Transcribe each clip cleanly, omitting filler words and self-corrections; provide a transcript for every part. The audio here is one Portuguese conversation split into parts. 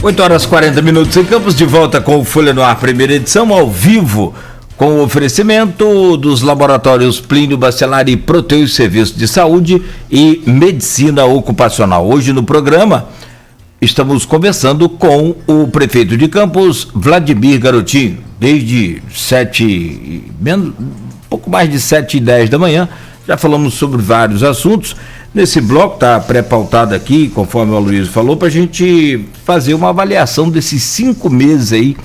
8 horas 40 minutos em Campos, de volta com o Folha no Ar, primeira edição, ao vivo, com o oferecimento dos laboratórios Plínio Bacelar e Proteus Serviços de Saúde e Medicina Ocupacional. Hoje no programa estamos conversando com o prefeito de Campos, Vladimir Garotinho, desde pouco mais de 7h10 da manhã. Já falamos sobre vários assuntos. Nesse bloco está pré-pautado aqui, conforme o Aloysio falou, para a gente fazer uma avaliação desses 5 meses aí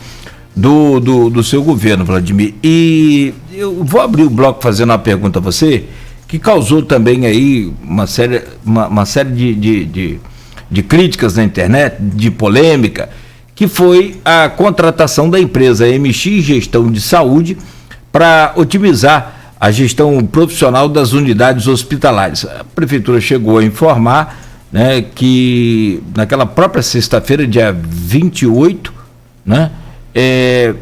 do seu governo, Vladimir. E eu vou abrir o bloco fazendo uma pergunta a você, que causou também aí uma série de críticas na internet, de polêmica, que foi a contratação da empresa MX Gestão de Saúde para otimizar a gestão profissional das unidades hospitalares. A prefeitura chegou a informar, né, que naquela própria sexta-feira, dia 28, né,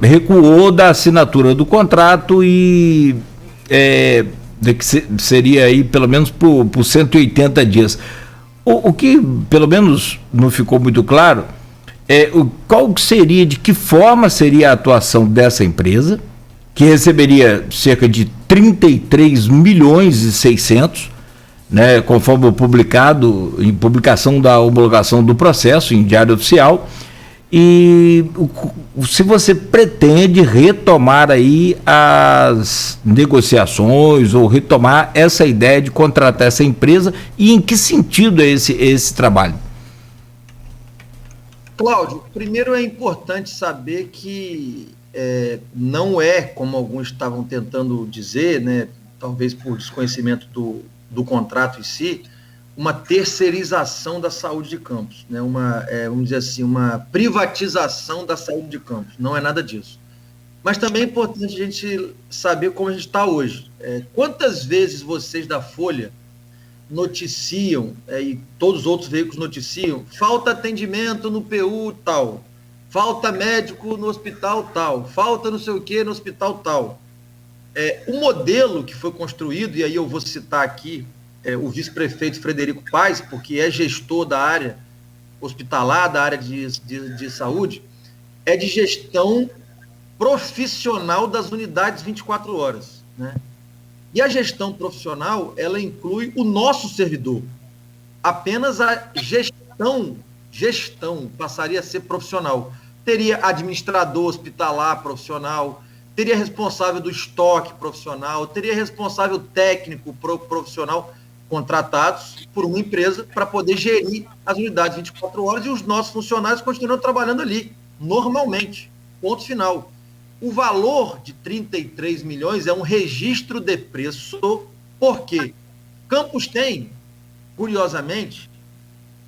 recuou da assinatura do contrato e que seria aí pelo menos por 180 dias. O que pelo menos não ficou muito claro qual seria, de que forma seria a atuação dessa empresa, que receberia cerca de 33 milhões e 600, né, conforme publicado em publicação da homologação do processo em Diário Oficial. E se você pretende retomar aí as negociações ou retomar essa ideia de contratar essa empresa, e em que sentido é esse trabalho? Cláudio, primeiro é importante saber que não é, como alguns estavam tentando dizer, né, talvez por desconhecimento do contrato em si, uma terceirização da saúde de Campos, né, vamos dizer assim, uma privatização da saúde de Campos. Não é nada disso. Mas também é importante a gente saber como a gente está hoje. Quantas vezes vocês da Folha noticiam, e todos os outros veículos noticiam, falta atendimento no PU tal, falta médico no hospital tal, falta não sei o que no hospital tal. O modelo que foi construído, e aí eu vou citar aqui o vice-prefeito Frederico Paes, porque é gestor da área hospitalar, da área de saúde, é de gestão profissional das unidades 24 horas. Né? E a gestão profissional, ela inclui o nosso servidor. Apenas a gestão passaria a ser profissional. Teria administrador hospitalar profissional, teria responsável do estoque profissional, teria responsável técnico profissional, contratados por uma empresa para poder gerir as unidades 24 horas, e os nossos funcionários continuam trabalhando ali, normalmente, ponto final. O valor de 33 milhões é um registro de preço, porque Campos tem, curiosamente,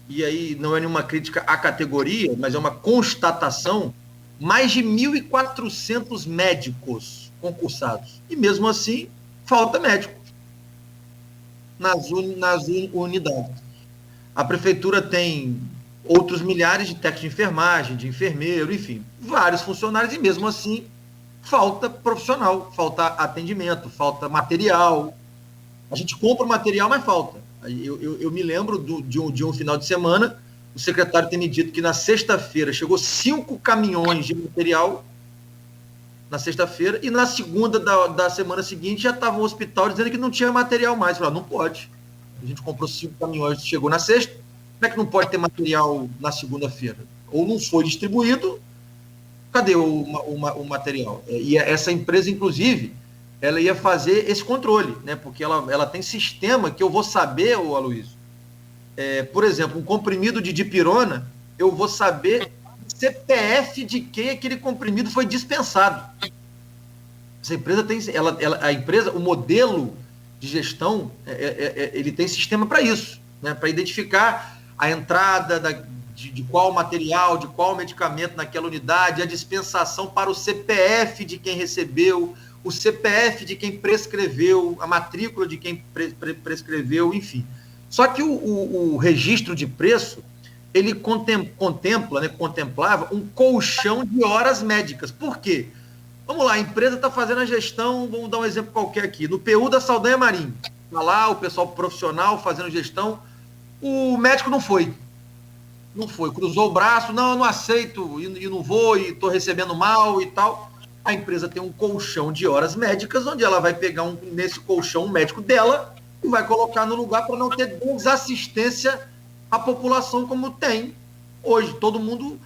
e aí não é nenhuma crítica à categoria, mas é uma constatação, mais de 1.400 médicos concursados. E mesmo assim, falta médico nas unidades. A prefeitura tem outros milhares de técnicos de enfermagem, de enfermeiro, enfim, vários funcionários, e mesmo assim, falta profissional, falta atendimento, falta material. A gente compra o material, mas falta. Eu me lembro de um final de semana, o secretário ter me dito que na sexta-feira chegou 5 caminhões de material, na sexta-feira, e na segunda da semana seguinte já estava no hospital dizendo que não tinha material mais. Eu falei, não pode. A gente comprou 5 caminhões, chegou na sexta, como é que não pode ter material na segunda-feira? Ou não foi distribuído, cadê o material? E essa empresa, inclusive, ela ia fazer esse controle, né? Porque ela tem sistema que eu vou saber, Aloysio. Por exemplo, um comprimido de dipirona, eu vou saber o CPF de quem aquele comprimido foi dispensado. Essa empresa tem, a empresa, o modelo de gestão, ele tem sistema para isso, né? Para identificar a entrada de qual material, de qual medicamento naquela unidade, a dispensação para o CPF de quem recebeu, o CPF de quem prescreveu, a matrícula de quem prescreveu, enfim. Só que o registro de preço, ele contemplava um colchão de horas médicas. Por quê? Vamos lá, a empresa está fazendo a gestão, vamos dar um exemplo qualquer aqui, no PU da Saldanha Marinho. Está lá o pessoal profissional fazendo gestão, o médico não foi. Não foi, cruzou o braço, não, eu não aceito, e não vou, e estou recebendo mal e tal. A empresa tem um colchão de horas médicas, onde ela vai pegar nesse colchão um médico dela e vai colocar no lugar para não ter desassistência à população como tem hoje. Todo mundo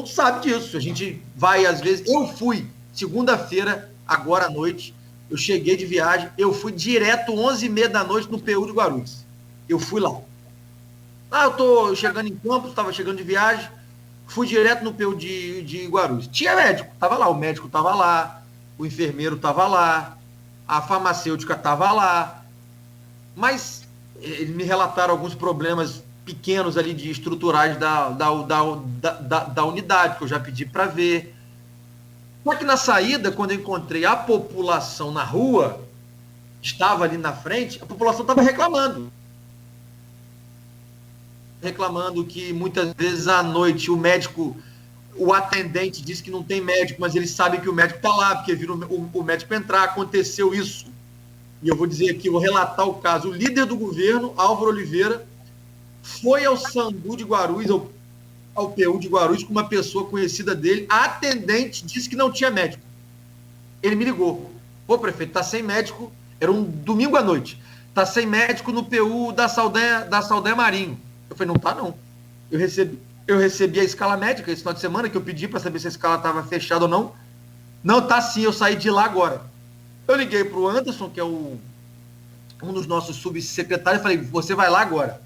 sabe disso. A gente vai, às vezes... Eu fui, segunda-feira, agora à noite, eu cheguei de viagem, eu fui direto 11h30 da noite no PU de Guarulhos. Eu fui lá. Eu tô chegando em Campos, estava chegando de viagem, fui direto no PU de Guarulhos. Tinha médico, estava lá, o médico estava lá, o enfermeiro estava lá, a farmacêutica estava lá, mas eles me relataram alguns problemas pequenos ali de estruturais da unidade, que eu já pedi para ver. Só que na saída, quando eu encontrei a população na rua, estava ali na frente, a população estava reclamando que muitas vezes à noite o atendente diz que não tem médico, mas eles sabem que o médico está lá, porque viram o médico entrar, aconteceu isso. E eu vou dizer aqui, vou relatar o caso. O líder do governo, Álvaro Oliveira, foi ao Sandu de Guarulhos, ao PU de Guarulhos, com uma pessoa conhecida dele. A atendente disse que não tinha médico. Ele me ligou. Pô, prefeito, tá sem médico. Era um domingo à noite. Tá sem médico no PU da Saldanha Marinho. Eu falei, não tá não. Eu recebi a escala médica esse final de semana, que eu pedi para saber se a escala estava fechada ou não. Não, tá sim, eu saí de lá agora. Eu liguei para o Anderson, que é um dos nossos subsecretários, e falei, você vai lá agora.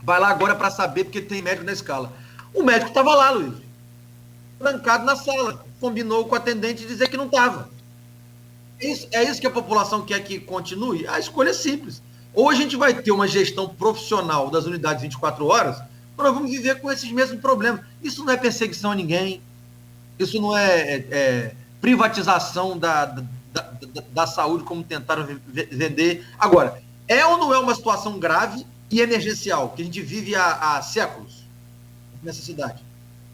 Vai lá agora para saber, porque tem médico na escala. O médico estava lá, Luiz. Trancado na sala. Combinou com o atendente dizer que não estava. É isso que a população quer que continue? A escolha é simples. Ou a gente vai ter uma gestão profissional das unidades 24 horas, ou nós vamos viver com esses mesmos problemas. Isso não é perseguição a ninguém, isso não é privatização da saúde, como tentaram vender. Agora, é ou não é uma situação grave e emergencial, que a gente vive há séculos nessa cidade?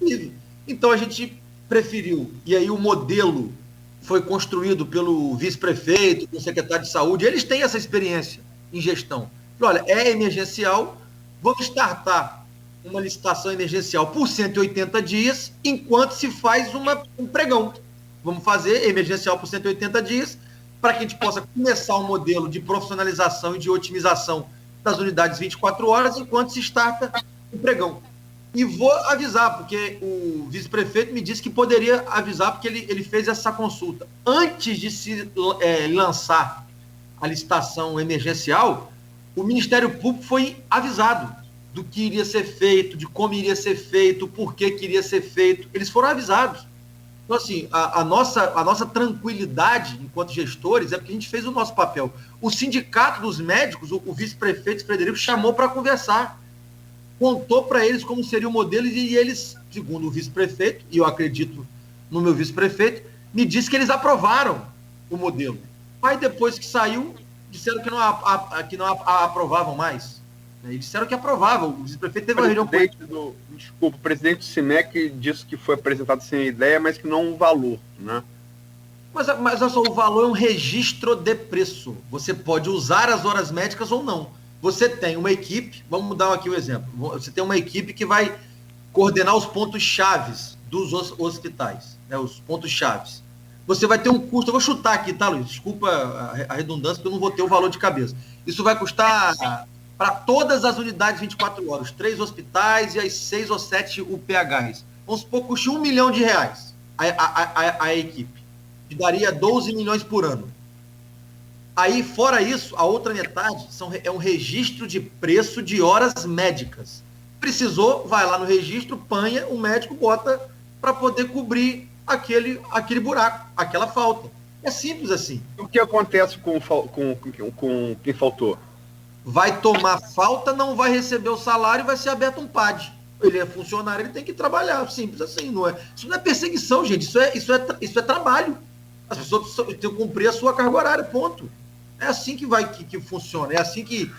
Vive. Então a gente preferiu, e aí o modelo foi construído pelo vice-prefeito, pelo secretário de saúde, eles têm essa experiência em gestão. Olha, é emergencial, vamos startar uma licitação emergencial por 180 dias, enquanto se faz um pregão. Vamos fazer emergencial por 180 dias, para que a gente possa começar um modelo de profissionalização e de otimização das unidades 24 horas, enquanto se starta o pregão. E vou avisar, porque o vice-prefeito me disse que poderia avisar, porque ele fez essa consulta. Antes de se lançar a licitação emergencial, o Ministério Público foi avisado do que iria ser feito, de como iria ser feito, por que iria ser feito. Eles foram avisados. Então, assim, a nossa tranquilidade enquanto gestores é porque a gente fez o nosso papel. O sindicato dos médicos, o vice-prefeito Frederico, chamou para conversar. Contou para eles como seria o modelo e eles, segundo o vice-prefeito, e eu acredito no meu vice-prefeito, me disse que eles aprovaram o modelo. Aí depois que saiu, disseram que não aprovavam mais. Eles disseram que aprovavam. O vice-prefeito teve uma reunião com ele. Desculpa, o presidente do CIMEC disse que foi apresentado sem ideia, mas que não um valor, né? Mas olha só, o valor é um registro de preço. Você pode usar as horas médicas ou não. Você tem uma equipe, vamos dar aqui o exemplo. Você tem uma equipe que vai coordenar os pontos chaves dos hospitais, né, os pontos chaves. Você vai ter um custo, eu vou chutar aqui, tá, Luiz? Desculpa a redundância, porque eu não vou ter o valor de cabeça. Isso vai custar para todas as unidades 24 horas, 3 hospitais e as 6 ou 7 UPHs. Vamos supor que custe R$1 milhão a equipe, que daria 12 milhões por ano. Aí, fora isso, a outra metade é um registro de preço de horas médicas. Precisou, vai lá no registro, panha, o médico bota para poder cobrir aquele buraco, aquela falta. É simples assim. O que acontece com quem faltou? Vai tomar falta, não vai receber o salário e vai ser aberto um PAD. Ele é funcionário, ele tem que trabalhar. Simples assim. Isso não é perseguição, gente. Isso é trabalho. As pessoas têm que cumprir a sua carga horária, ponto. É assim que funciona. É assim que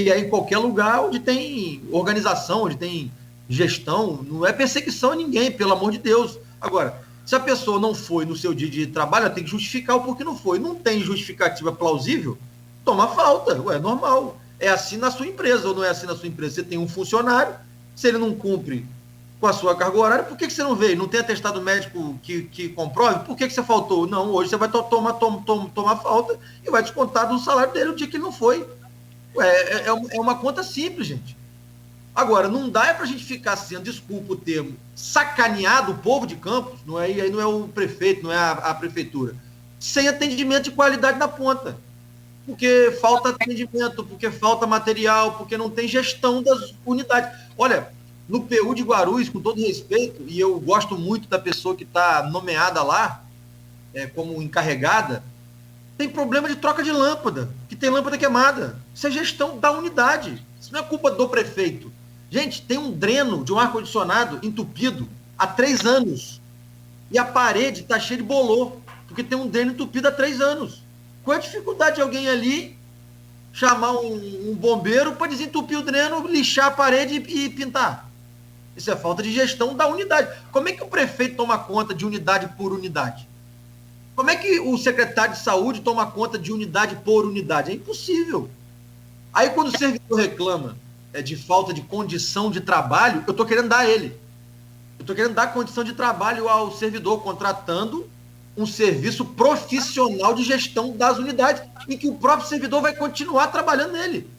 é em qualquer lugar onde tem organização, onde tem gestão. Não é perseguição a ninguém, pelo amor de Deus. Agora, se a pessoa não foi no seu dia de trabalho, ela tem que justificar o porquê não foi. Não tem justificativa plausível, toma falta. É normal. É assim na sua empresa ou não é assim na sua empresa? Você tem um funcionário, se ele não cumpre com a sua carga horária, por que você não veio? Não tem atestado médico que comprove? Por que você faltou? Não, hoje você vai tomar falta e vai descontar do salário dele o dia que ele não foi. É uma conta simples, gente. Agora, não dá para a gente ficar sendo, desculpa o termo, sacaneado o povo de Campos, aí não é o prefeito, não é a prefeitura, sem atendimento de qualidade na ponta. Porque falta atendimento, porque falta material, porque não tem gestão das unidades. Olha, no PU de Guarulhos, com todo respeito, e eu gosto muito da pessoa que está nomeada lá como encarregada, tem problema de troca de lâmpada, que tem lâmpada queimada. Isso é gestão da unidade. Isso não é culpa do prefeito. Gente, tem um dreno de um ar-condicionado entupido há 3 anos. E a parede está cheia de bolor, porque tem um dreno entupido há 3 anos. Qual é a dificuldade de alguém ali chamar um bombeiro para desentupir o dreno, lixar a parede e pintar? Isso é falta de gestão da unidade. Como é que o prefeito toma conta de unidade por unidade? Como é que o secretário de saúde toma conta de unidade por unidade? É impossível. Aí quando o servidor reclama de falta de condição de trabalho, eu estou querendo dar a ele. Eu estou querendo dar condição de trabalho ao servidor, contratando um serviço profissional de gestão das unidades, em que o próprio servidor vai continuar trabalhando nele.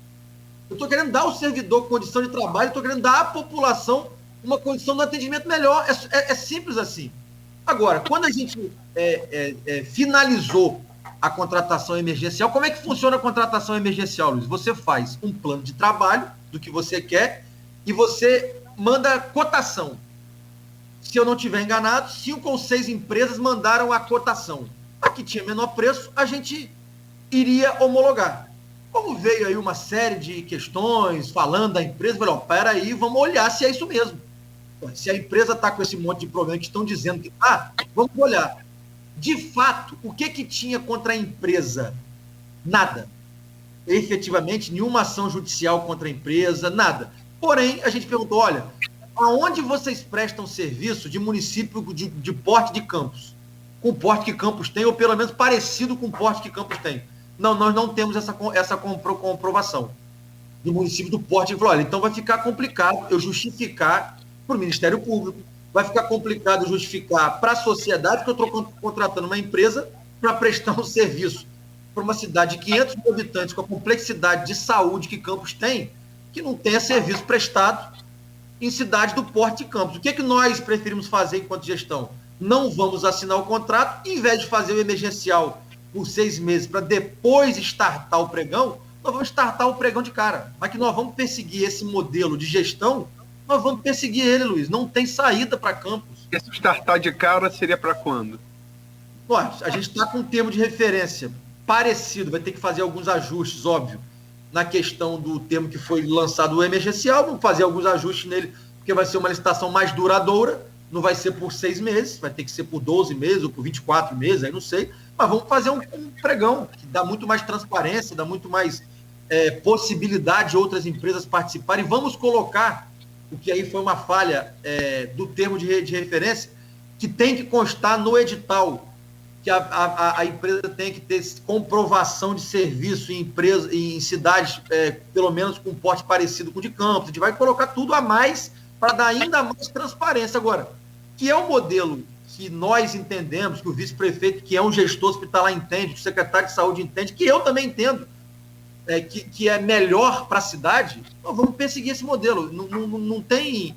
Eu estou querendo dar ao servidor condição de trabalho, estou querendo dar à população uma condição de atendimento melhor. É simples assim. Agora, quando a gente finalizou a contratação emergencial, como é que funciona a contratação emergencial, Luiz? Você faz um plano de trabalho do que você quer e você manda cotação. Se eu não estiver enganado, 5 ou 6 empresas mandaram a cotação. A que tinha menor preço, a gente iria homologar. Como veio aí uma série de questões falando da empresa, eu falei, peraí, vamos olhar se é isso mesmo. Se a empresa está com esse monte de problema que estão dizendo que vamos olhar. De fato, o que tinha contra a empresa? Nada. Efetivamente, nenhuma ação judicial contra a empresa, nada. Porém, a gente perguntou, olha, aonde vocês prestam serviço de município de porte de Campos? Com o porte que Campos tem, ou pelo menos parecido com o porte que Campos tem. Não, nós não temos essa comprovação. Do município do porte. Ele falou, olha, então vai ficar complicado eu justificar para o Ministério Público, vai ficar complicado justificar para a sociedade que eu estou contratando uma empresa para prestar um serviço para uma cidade de 500 mil habitantes, com a complexidade de saúde que Campos tem, que não tenha serviço prestado em cidade do porte de Campos. O que nós preferimos fazer enquanto gestão? Não vamos assinar o contrato, em vez de fazer o emergencial por 6 meses para depois startar o pregão, nós vamos startar o pregão de cara. Mas que nós vamos perseguir esse modelo de gestão, nós vamos perseguir ele, Luiz. Não tem saída para Campos. Esse startar de cara seria para quando? A gente está com um termo de referência parecido, vai ter que fazer alguns ajustes, óbvio, na questão do termo que foi lançado o emergencial, vamos fazer alguns ajustes nele, porque vai ser uma licitação mais duradoura, não vai ser por 6 meses, vai ter que ser por 12 meses ou por 24 meses, aí não sei, mas vamos fazer um pregão que dá muito mais transparência, dá muito mais possibilidade de outras empresas participarem, e vamos colocar o que aí foi uma falha do termo de referência, que tem que constar no edital, que a empresa tem que ter comprovação de serviço em cidades, pelo menos com porte parecido com o de Campos. A gente vai colocar tudo a mais para dar ainda mais transparência. Agora, que é um modelo que nós entendemos, que o vice-prefeito, que é um gestor hospitalar, entende, que o secretário de saúde entende, que eu também entendo, que é melhor para a cidade, nós vamos perseguir esse modelo. Não tem...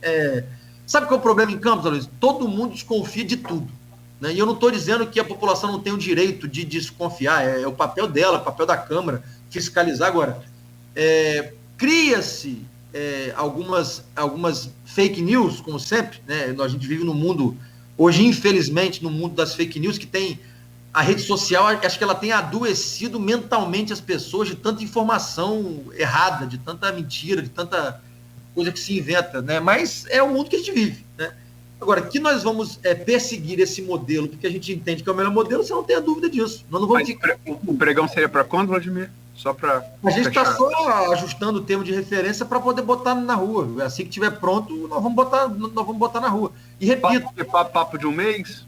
Sabe qual é o problema em Campos, Luiz? Todo mundo desconfia de tudo. Né? E eu não estou dizendo que a população não tem o direito de desconfiar, é o papel dela, o papel da Câmara, fiscalizar. Agora. Cria-se algumas fake news, como sempre, né? A gente vive no mundo, hoje, infelizmente, no mundo das fake news, que tem a rede social, acho que ela tem adoecido mentalmente as pessoas de tanta informação errada, de tanta mentira, de tanta coisa que se inventa, né? Mas é o mundo que a gente vive, né? Agora, que nós vamos perseguir esse modelo, porque a gente entende que é o melhor modelo, você não tem a dúvida disso. Nós não vamos o pregão seria para quando, Vladimir? Só para... A gente está só ajustando o termo de referência para poder botar na rua. Assim que estiver pronto, nós vamos botar na rua. E repito... Papo de um mês?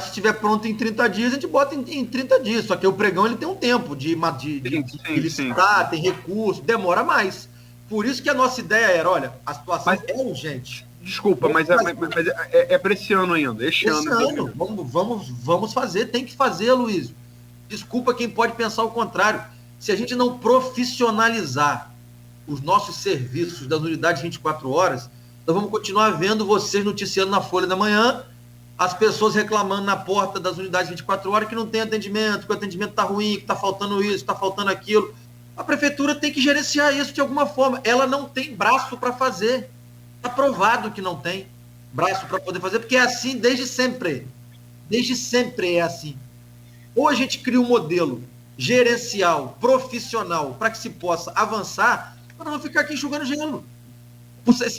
Se estiver pronto em 30 dias, a gente bota em 30 dias. Só que o pregão ele tem um tempo de licitar, tem recurso, demora mais. Por isso que a nossa ideia era, olha, a situação é urgente. Desculpa, mas é para esse ano ainda. Esse ano. Vamos fazer, tem que fazer, Luiz. Desculpa quem pode pensar o contrário. Se a gente não profissionalizar os nossos serviços das unidades 24 horas, nós vamos continuar vendo vocês noticiando na Folha da Manhã, as pessoas reclamando na porta das unidades 24 horas que não tem atendimento, que o atendimento está ruim, que está faltando isso, está faltando aquilo. A prefeitura tem que gerenciar isso de alguma forma. Ela não tem braço para fazer. Está provado que não tem braço para poder fazer, porque é assim desde sempre. Desde sempre é assim. Ou a gente cria um modelo gerencial, profissional, para que se possa avançar, para não ficar aqui enxugando gelo.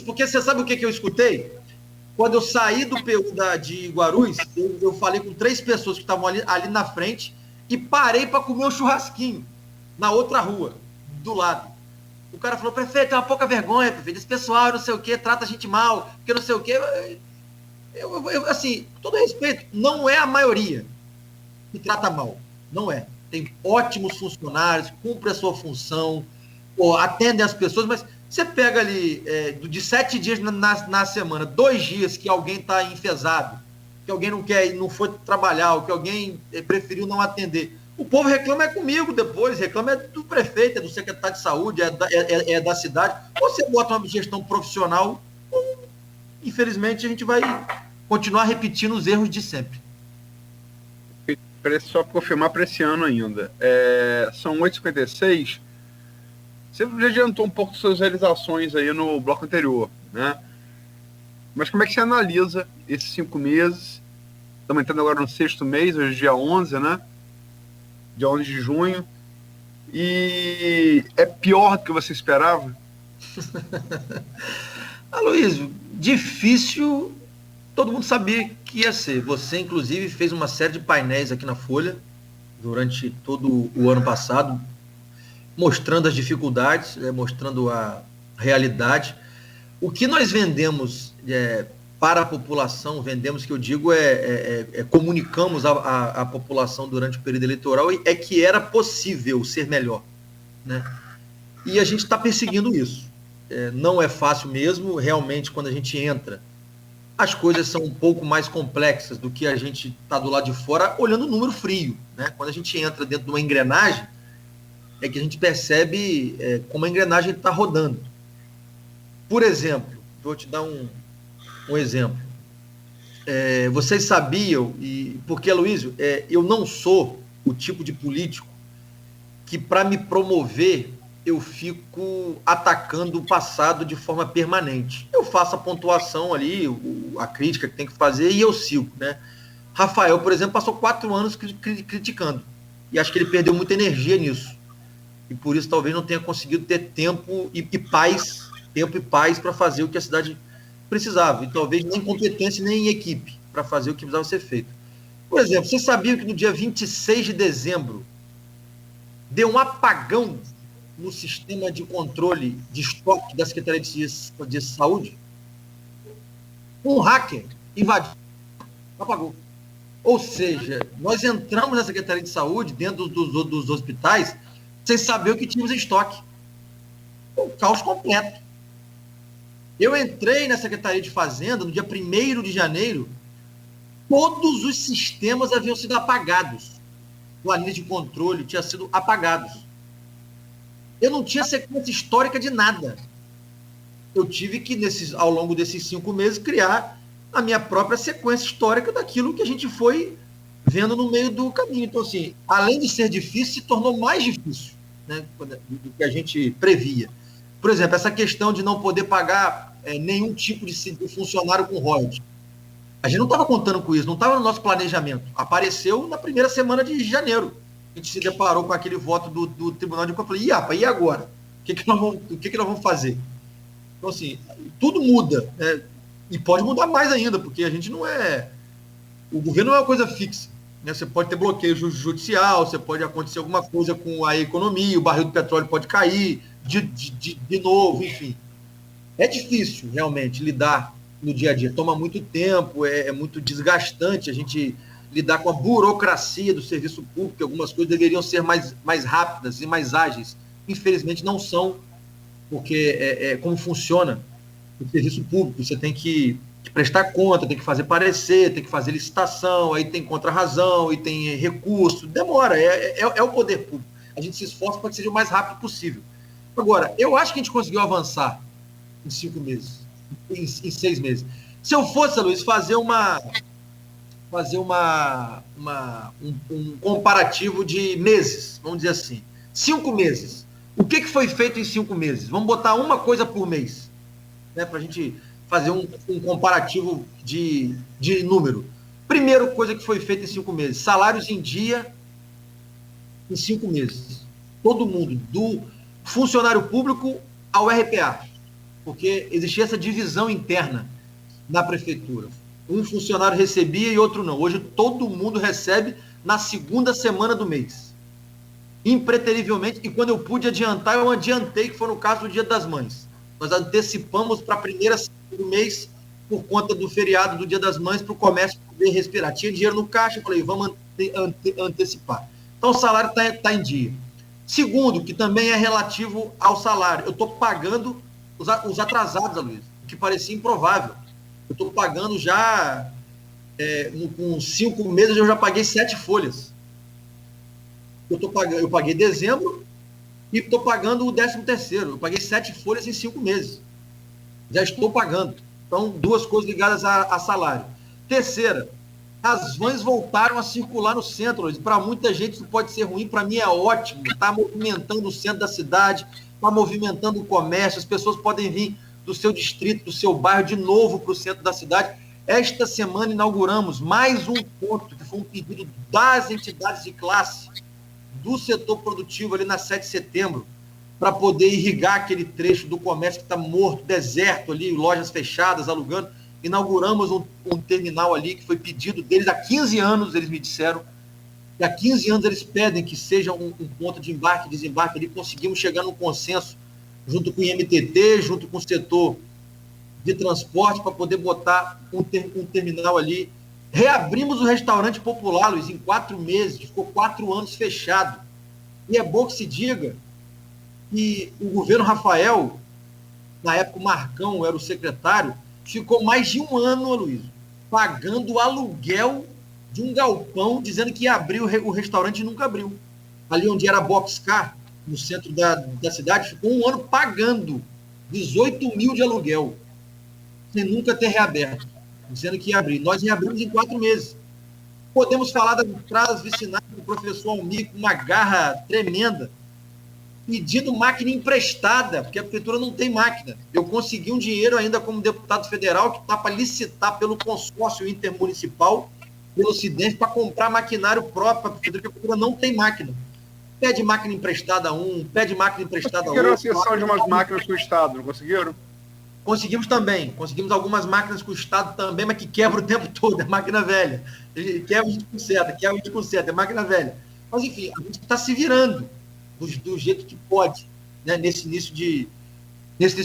Porque você sabe o que eu escutei? Quando eu saí do PU de Guarulhos, eu falei com 3 pessoas que estavam ali na frente e parei para comer um churrasquinho na outra rua, do lado. O cara falou, prefeito, é uma pouca vergonha, prefeito, esse pessoal, não sei o quê, trata a gente mal, porque não sei o quê. Assim, com todo respeito, não é a maioria que trata mal. Não é. Tem ótimos funcionários, cumpre a sua função, atendem as pessoas, mas você pega ali, de 7 dias na semana, 2 dias que alguém está enfesado, que alguém não foi trabalhar, ou que alguém preferiu não atender. O povo reclama comigo depois, reclama do prefeito, do secretário de saúde, da cidade. Ou você bota uma gestão profissional, infelizmente a gente vai continuar repetindo os erros de sempre. Só para confirmar para esse ano ainda. São 8h56. Você já adiantou um pouco de suas realizações aí no bloco anterior, né? Mas como é que você analisa esses 5 meses? Estamos entrando agora no 6º mês, hoje é dia 11, né? Dia 11 de junho, e é pior do que você esperava? Aloysio, difícil, todo mundo sabia que ia ser. Você, inclusive, fez uma série de painéis aqui na Folha, durante todo o ano passado, mostrando as dificuldades, mostrando a realidade. O que nós vendemos para a população, vendemos, que eu digo, comunicamos à população durante o período eleitoral, é que era possível ser melhor, né? E a gente está perseguindo isso. Não é fácil mesmo, realmente, quando a gente entra, as coisas são um pouco mais complexas do que a gente está do lado de fora, olhando o número frio, né? Quando a gente entra dentro de uma engrenagem, é que a gente percebe como a engrenagem está rodando. Por exemplo, vou te dar um exemplo. Vocês sabiam, porque, Aloysio, eu não sou o tipo de político que, para me promover, eu fico atacando o passado de forma permanente. Eu faço a pontuação ali, a crítica que tem que fazer, e eu sigo, né? Rafael, por exemplo, passou 4 anos criticando, e acho que ele perdeu muita energia nisso, e por isso talvez não tenha conseguido ter tempo e paz para fazer o que a cidade precisava, e talvez nem competência nem equipe para fazer o que precisava ser feito. Por exemplo, vocês sabiam que no dia 26 de dezembro deu um apagão no sistema de controle de estoque da Secretaria de Saúde? Um hacker invadiu, apagou. Ou seja, nós entramos na Secretaria de Saúde, dentro dos hospitais, sem saber o que tínhamos em estoque. Um caos completo. Eu entrei na Secretaria de Fazenda no dia 1º de janeiro, todos os sistemas haviam sido apagados. Planilha de controle tinha sido apagados. Eu não tinha sequência histórica de nada. Eu tive que, ao longo desses 5 meses, criar a minha própria sequência histórica daquilo que a gente foi vendo no meio do caminho. Então, assim, além de ser difícil, se tornou mais difícil, né, do que a gente previa. Por exemplo, essa questão de não poder pagar nenhum tipo de funcionário com royalties. A gente não estava contando com isso, não estava no nosso planejamento. Apareceu na primeira semana de janeiro. A gente se deparou com aquele voto do Tribunal de Contas e falei, e agora? O que nós vamos fazer? Então, assim, tudo muda, né? E pode mudar mais ainda, porque a gente não é... O governo não é uma coisa fixa, né? Você pode ter bloqueio judicial, você pode acontecer alguma coisa com a economia, o barril do petróleo pode cair de novo, enfim. É difícil, realmente, lidar no dia a dia. Toma muito tempo, é muito desgastante. A gente lidar com a burocracia do serviço público, que algumas coisas deveriam ser mais rápidas e mais ágeis. Infelizmente não são, porque é como funciona o serviço público. Você tem que prestar conta, tem que fazer parecer, tem que fazer licitação, aí tem contra-razão, e tem recurso. Demora, é o poder público. A gente se esforça para que seja o mais rápido possível. Agora, eu acho que a gente conseguiu avançar em 5 meses, em 6 meses. Se eu fosse, Luiz, fazer um comparativo de meses, vamos dizer assim. 5 meses. O que foi feito em 5 meses? Vamos botar uma coisa por mês, né, para a gente fazer um comparativo de número. Primeira coisa que foi feita em 5 meses, salários em dia em 5 meses. Todo mundo, do funcionário público ao RPA, porque existia essa divisão interna na prefeitura. Um funcionário recebia e outro não. Hoje todo mundo recebe na segunda semana do mês. Impreterivelmente, e quando eu pude adiantar, eu adiantei, que foi no caso do Dia das Mães. Nós antecipamos para a primeira semana do mês, por conta do feriado do Dia das Mães, para o comércio poder respirar. Tinha dinheiro no caixa, eu falei, vamos antecipar. Então o salário está em dia. Segundo, que também é relativo ao salário, eu estou pagando os atrasados, Luiz, que parecia improvável. Eu estou pagando já, com 5 meses, eu já paguei 7 folhas. Eu paguei dezembro e estou pagando o 13º. Eu paguei 7 folhas em 5 meses. Já estou pagando. Então, 2 coisas ligadas a salário. Terceira, as vans voltaram a circular no centro. Para muita gente isso pode ser ruim, para mim é ótimo. Está movimentando o centro da cidade, está movimentando o comércio, as pessoas podem vir do seu distrito, do seu bairro, de novo para o centro da cidade. Esta semana inauguramos mais um ponto, que foi um pedido das entidades de classe, do setor produtivo ali na 7 de setembro, para poder irrigar aquele trecho do comércio que está morto, deserto ali, lojas fechadas, alugando. Inauguramos um terminal ali que foi pedido deles há 15 anos, eles me disseram. E há 15 anos eles pedem que seja um ponto de embarque e desembarque ali. Conseguimos chegar num consenso junto com o IMTT, junto com o setor de transporte, para poder botar um terminal ali. Reabrimos o restaurante popular, Luiz, em 4 meses, ficou 4 anos fechado. E é bom que se diga que o governo Rafael, na época o Marcão era o secretário, ficou mais de 1 ano, Luiz, pagando o aluguel de um galpão, dizendo que ia abrir o restaurante e nunca abriu. Ali onde era Boxcar, no centro da cidade, ficou 1 ano pagando 18 mil de aluguel, sem nunca ter reaberto, dizendo que ia abrir. Nós reabrimos em 4 meses. Podemos falar das entradas vicinais do professor Almir, com uma garra tremenda, pedindo máquina emprestada, porque a prefeitura não tem máquina. Eu consegui um dinheiro ainda como deputado federal, que está para licitar pelo consórcio intermunicipal, pelo Ocidente, para comprar maquinário próprio para a prefeitura, porque a prefeitura não tem máquina. Pede máquina emprestada pede máquina emprestada outro. Conseguiram acessar de umas máquinas do Estado, não conseguiram? Conseguimos também. Conseguimos algumas máquinas com o Estado também, mas que quebra o tempo todo. É máquina velha. Quebra, a gente conserta. É máquina velha. Mas, enfim, a gente está se virando do jeito que pode, né, nesse início de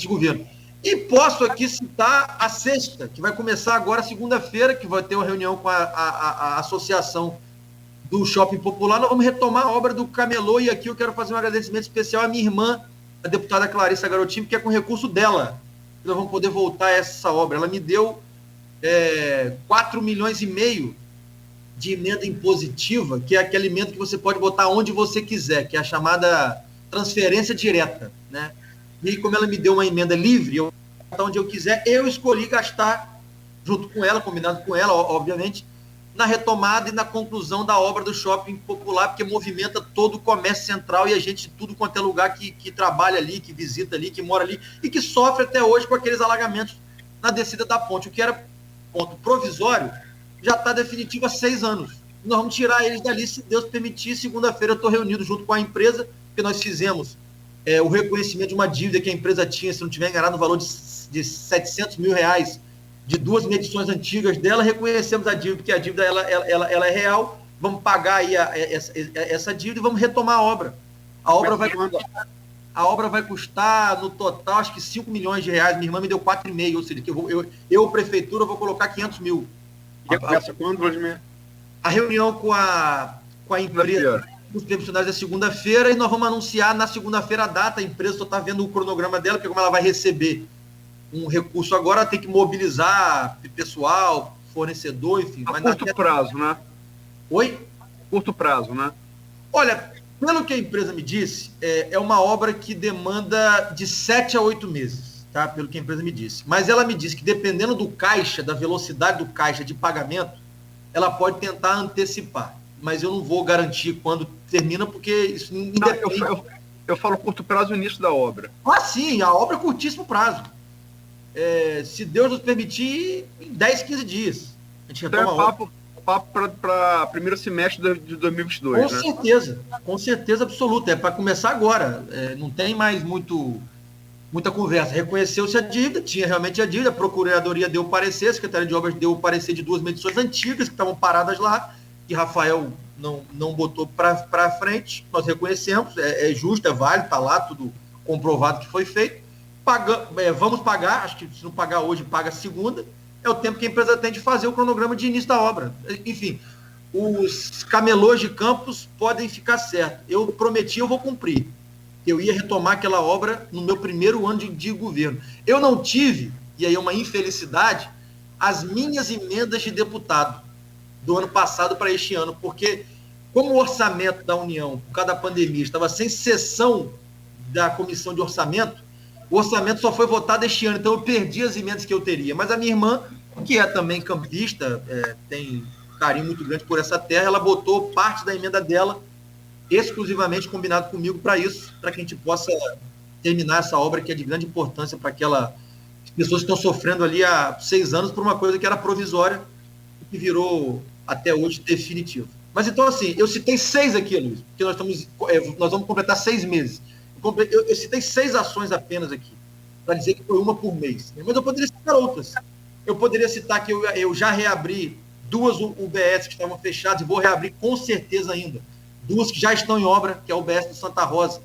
governo. E posso aqui citar a sexta, que vai começar agora segunda-feira, que vai ter uma reunião com a associação do Shopping Popular. Nós vamos retomar a obra do Camelô, e aqui eu quero fazer um agradecimento especial à minha irmã, a deputada Clarissa Garotinho, que é com recurso dela. Nós vamos poder voltar a essa obra. Ela me deu 4,5 milhões de emenda impositiva, que é aquele emenda que você pode botar onde você quiser, que é a chamada transferência direta, né? E como ela me deu uma emenda livre, eu botar onde eu quiser, eu escolhi gastar junto com ela, combinado com ela, obviamente, na retomada e na conclusão da obra do Shopping Popular, porque movimenta todo o comércio central e a gente, tudo quanto é lugar que trabalha ali, que visita ali, que mora ali, e que sofre até hoje com aqueles alagamentos na descida da ponte. O que era ponto provisório já está definitivo há 6 anos. Nós vamos tirar eles dali, se Deus permitir. Segunda-feira eu estou reunido junto com a empresa, porque nós fizemos o reconhecimento de uma dívida que a empresa tinha, se não tiver enganado, no valor de 700 mil reais, de 2 medições antigas dela. Reconhecemos a dívida, porque a dívida ela é real. Vamos pagar aí essa dívida e vamos retomar a obra. A obra vai custar, no total, acho que 5 milhões de reais. Minha irmã me deu 4,5, ou seja, que eu prefeitura, vou colocar 500 mil. E começa quando, Vladimir? A reunião com a empresa, os permissionários é segunda-feira, e nós vamos anunciar na segunda-feira a data. A empresa só está vendo o cronograma dela, porque como ela vai receber um recurso agora, ela tem que mobilizar pessoal, fornecedor, enfim. A curto prazo, né? Oi? Curto prazo, né? Olha, pelo que a empresa me disse, é uma obra que demanda de 7 a 8 meses, tá? Pelo que a empresa me disse. Mas ela me disse que dependendo do caixa, da velocidade do caixa de pagamento, ela pode tentar antecipar. Mas eu não vou garantir quando termina, porque isso independe. Eu falo curto prazo no início da obra. Ah, sim, a obra é curtíssimo prazo. Se Deus nos permitir, em 10, 15 dias. A gente retoma então papo para primeiro semestre de 2022, com certeza, com certeza absoluta. É para começar agora. Não tem mais muita conversa. Reconheceu-se a dívida, tinha realmente a dívida, a Procuradoria deu o parecer, a Secretaria de Obras deu o parecer de 2 medições antigas que estavam paradas lá, que Rafael não botou para frente. Nós reconhecemos, é justo, é válido, está lá tudo comprovado que foi feito. Vamos pagar, acho que se não pagar hoje, paga segunda. É o tempo que a empresa tem de fazer o cronograma de início da obra. Enfim, os camelôs de Campos podem ficar certos. Eu prometi, eu vou cumprir. Eu ia retomar aquela obra no meu primeiro ano de governo. Eu não tive, e aí é uma infelicidade, as minhas emendas de deputado do ano passado para este ano, porque como o orçamento da União, por causa da pandemia, estava sem sessão da comissão de orçamento, o orçamento só foi votado este ano, então eu perdi as emendas que eu teria. Mas a minha irmã, que é também campista, tem carinho muito grande por essa terra, ela botou parte da emenda dela exclusivamente combinado comigo para isso, para que a gente possa terminar essa obra que é de grande importância para aquelas pessoas que estão sofrendo ali há 6 anos por uma coisa que era provisória e que virou até hoje definitivo. Mas então, assim, eu citei 6 aqui, Luiz, porque nós vamos completar 6 meses. Eu citei 6 ações apenas aqui, para dizer que foi uma por mês. Mas eu poderia citar outras. Eu poderia citar que eu já reabri 2 UBS que estavam fechadas e vou reabrir com certeza ainda. 2 que já estão em obra, que é a UBS do Santa Rosa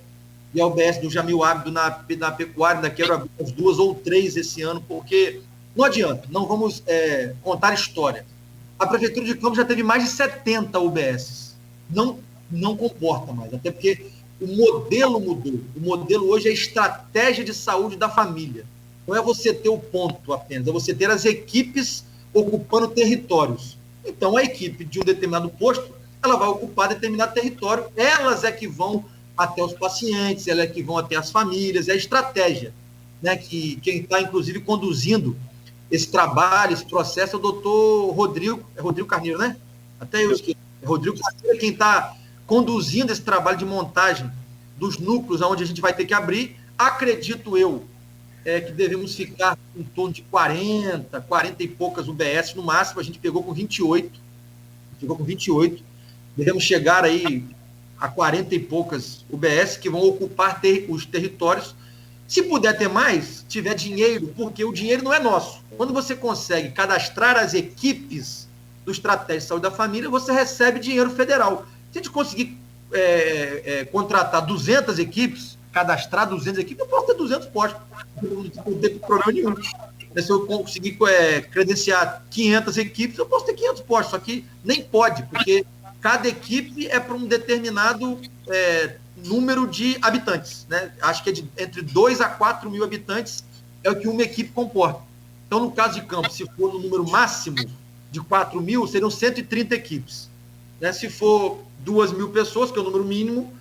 e a UBS do Jamil Ábido na pecuária. Ainda quero abrir as 2 ou 3 esse ano, porque não adianta, não vamos contar história. A Prefeitura de Campos já teve mais de 70 UBS. Não comporta mais, até porque o modelo mudou. O modelo hoje é estratégia de saúde da família. Não é você ter o ponto apenas, é você ter as equipes ocupando territórios. Então, a equipe de um determinado posto, ela vai ocupar determinado território, elas é que vão até os pacientes, elas é que vão até as famílias, é a estratégia, né? Que quem está, inclusive, conduzindo esse trabalho, esse processo, é o doutor Rodrigo Carneiro, né? Até eu esqueci. Rodrigo Carneiro é quem está conduzindo esse trabalho de montagem dos núcleos onde a gente vai ter que abrir. Acredito eu que devemos ficar em torno de 40 e poucas UBS no máximo. A gente pegou com 28. Devemos chegar aí a 40 e poucas UBS que vão ocupar os territórios. Se puder ter mais, tiver dinheiro, porque o dinheiro não é nosso. Quando você consegue cadastrar as equipes do Estratégia de Saúde da Família, você recebe dinheiro federal. Se a gente conseguir contratar 200 equipes, cadastrar 200 equipes, eu posso ter 200 postos. Não tem problema nenhum. Se eu conseguir credenciar 500 equipes, eu posso ter 500 postos. Só que nem pode, porque cada equipe é para um determinado número de habitantes. Né? Acho que entre 2 a 4 mil habitantes é o que uma equipe comporta. Então, no caso de Campos, se for no número máximo de 4 mil, seriam 130 equipes. Né? Se for 2 mil pessoas, que é o número mínimo,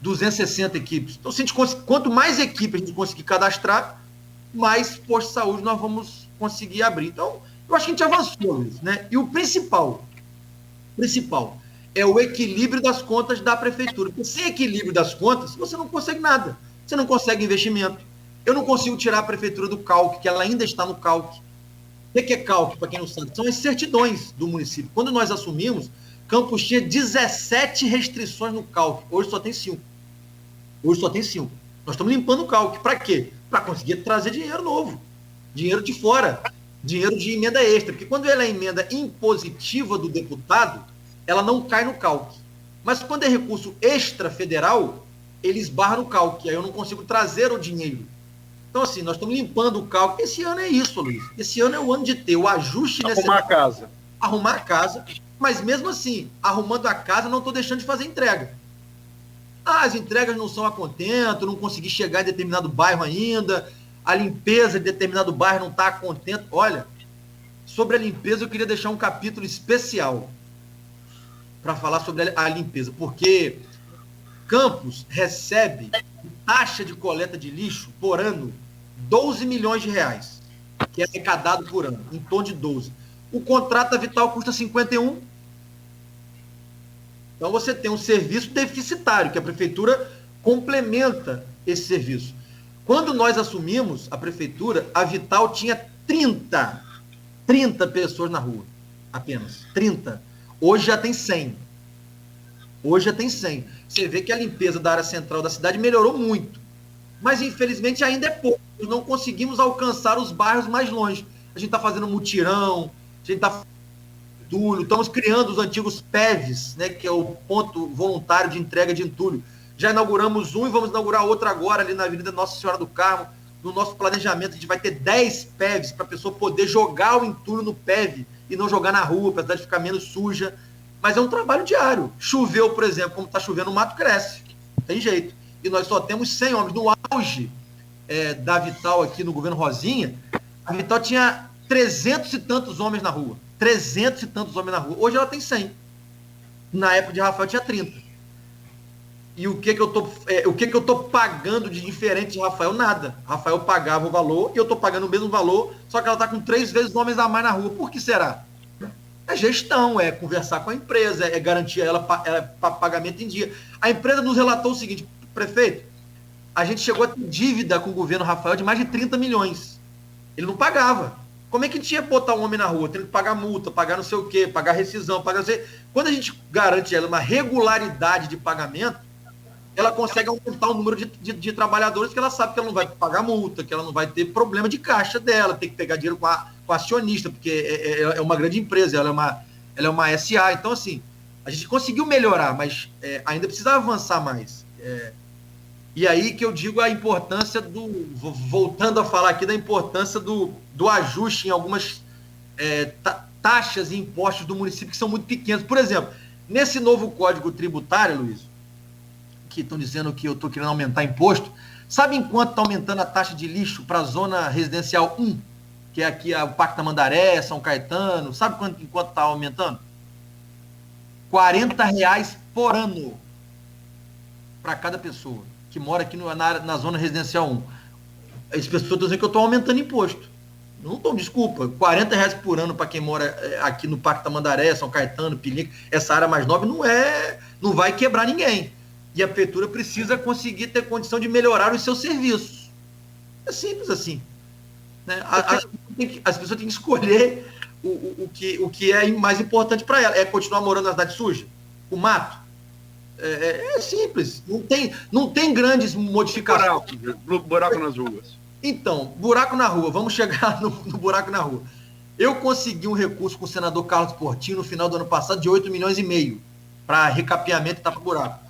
260 equipes. Então, se a gente quanto mais equipes a gente conseguir cadastrar, mais postos de saúde nós vamos conseguir abrir. Então, eu acho que a gente avançou, Luiz, né? E o principal é o equilíbrio das contas da prefeitura. Porque sem equilíbrio das contas, você não consegue nada. Você não consegue investimento. Eu não consigo tirar a prefeitura do CALC, que ela ainda está no CALC. O que é CALC, para quem não sabe? São as certidões do município. Quando nós assumimos, Campos tinha 17 restrições no CALC. Hoje só tem 5. Nós estamos limpando o CALC. Para quê? Para conseguir trazer dinheiro novo. Dinheiro de fora. Dinheiro de emenda extra. Porque quando ela é emenda impositiva do deputado, ela não cai no CALC. Mas quando é recurso extra-federal, ele esbarra no CALC. Aí eu não consigo trazer o dinheiro. Então, assim, nós estamos limpando o CALC. Esse ano é isso, Luiz. Esse ano é o ano de ter o ajuste necessário. Arrumar a casa. Arrumar a casa. Mas mesmo assim, arrumando a casa, não estou deixando de fazer entrega. As entregas não são a contento, não consegui chegar em determinado bairro ainda, a limpeza de determinado bairro não está a contento. Olha, sobre a limpeza eu queria deixar um capítulo especial para falar sobre a limpeza, porque Campos recebe taxa de coleta de lixo por ano 12 milhões de reais, que é arrecadado por ano, em torno de 12. O contrato da Vital custa 51. Então você tem um serviço deficitário, que a prefeitura complementa esse serviço. Quando nós assumimos a prefeitura, a Vital tinha 30 pessoas na rua, apenas, 30. Hoje já tem 100. Você vê que a limpeza da área central da cidade melhorou muito, mas infelizmente ainda é pouco. Nós não conseguimos alcançar os bairros mais longe. A gente está fazendo mutirão, a gente está entulho, estamos criando os antigos PEVs, né, que é o ponto voluntário de entrega de entulho. Já inauguramos um e vamos inaugurar outro agora ali na Avenida Nossa Senhora do Carmo. No nosso planejamento, a gente vai ter 10 PEVs para a pessoa poder jogar o entulho no PEV e não jogar na rua, para a cidade ficar menos suja. Mas é um trabalho diário. Choveu, por exemplo, como está chovendo, o mato cresce. Não tem jeito. E nós só temos 100 homens. No auge da Vital aqui no governo Rosinha, a Vital tinha 300 e tantos homens na rua. 300 e tantos homens na rua. Hoje ela tem 100. Na época de Rafael tinha 30. E o que eu tô pagando de diferente de Rafael? Nada. Rafael pagava o valor e eu tô pagando o mesmo valor, só que ela tá com 3 vezes homens a mais na rua. Por que será? É gestão, é conversar com a empresa, é garantir ela pagamento em dia. A empresa nos relatou o seguinte: prefeito, a gente chegou a ter dívida com o governo Rafael de mais de 30 milhões. Ele não pagava. Como é que a gente ia botar um homem na rua? Tendo que pagar multa, pagar não sei o quê, pagar rescisão, pagar não sei... Quando a gente garante ela uma regularidade de pagamento, ela consegue aumentar o número de trabalhadores, que ela sabe que ela não vai pagar multa, que ela não vai ter problema de caixa dela, tem que pegar dinheiro com a acionista, porque é uma grande empresa, ela é uma SA. Então, assim, a gente conseguiu melhorar, mas ainda precisa avançar mais. E aí que eu digo a importância voltando a falar aqui da importância do ajuste em algumas taxas e impostos do município que são muito pequenos. Por exemplo, nesse novo Código Tributário, Luiz, que estão dizendo que eu estou querendo aumentar imposto, sabe em quanto está aumentando a taxa de lixo para a zona residencial 1, que é aqui o Parque Tamandaré, São Caetano, sabe em quanto está aumentando? R$40 por ano para cada pessoa que mora aqui na zona residencial 1. As pessoas estão dizendo que eu estou aumentando imposto. Não estou, desculpa, R$40 por ano para quem mora aqui no Parque Tamandaré, São Caetano, Pinico, essa área mais nobre não vai quebrar ninguém. E a prefeitura precisa conseguir ter condição de melhorar os seus serviços. É simples assim. Né? As pessoas têm que escolher o que é mais importante para elas. É continuar morando na cidade suja? O mato? É simples. Não tem grandes modificações. Buraco nas ruas. Então, buraco na rua. Vamos chegar no buraco na rua. Eu consegui um recurso com o senador Carlos Portinho no final do ano passado de 8,5 milhões para recapeamento e tapa-buraco.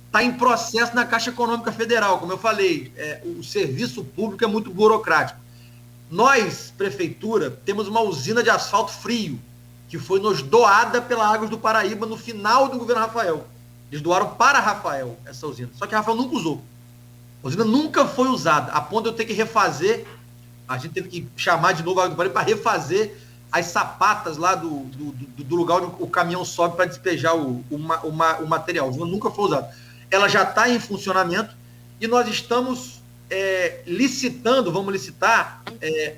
Está em processo na Caixa Econômica Federal, como eu falei. O serviço público é muito burocrático. Nós, prefeitura, temos uma usina de asfalto frio, que foi nos doada pela Águas do Paraíba no final do governo Rafael. Eles doaram para Rafael essa usina. Só que Rafael nunca usou. A usina nunca foi usada, a ponto de eu ter que refazer. A gente teve que chamar de novo a Águas do Paraíba para refazer as sapatas lá do lugar onde o caminhão sobe para despejar o material. A usina nunca foi usada. Ela já está em funcionamento e nós estamos vamos licitar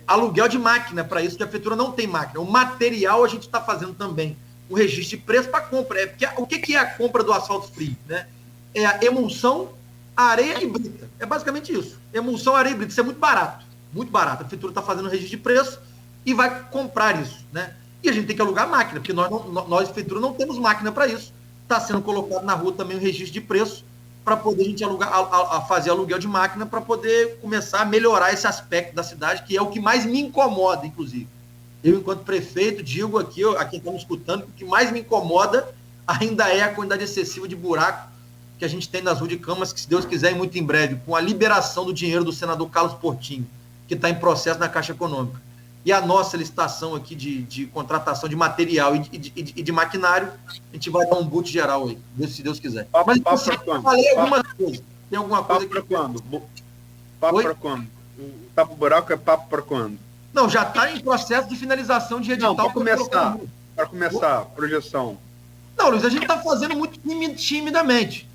aluguel de máquina para isso, que a prefeitura não tem máquina. O material a gente está fazendo também, o registro de preço para compra. O que é a compra do asfalto frio? Né? É a emulsão, areia e brita. É basicamente isso. Emulsão, areia e brita. Isso é muito barato. Muito barato. A prefeitura está fazendo o registro de preço e vai comprar isso. Né? E a gente tem que alugar máquina, porque nós prefeitura, não temos máquina para isso. Está sendo colocado na rua também o registro de preço para poder a gente fazer aluguel de máquina para poder começar a melhorar esse aspecto da cidade, que é o que mais me incomoda, inclusive. Eu, enquanto prefeito, digo aqui, a quem está me escutando, que o que mais me incomoda ainda é a quantidade excessiva de buraco que a gente tem nas ruas de Camas, que, se Deus quiser, muito em breve, com a liberação do dinheiro do senador Carlos Portinho, que está em processo na Caixa Econômica, e a nossa licitação aqui de contratação de material e de maquinário, a gente vai dar um boot geral aí, se Deus quiser. Mas eu falei algumas coisas. Tem alguma coisa papo para quando? Papo para quando? O tapa-buraco é papo para quando? Não, já está em processo de finalização de edital. Não, para começar, projeção. Não, Luiz, a gente está fazendo muito timidamente.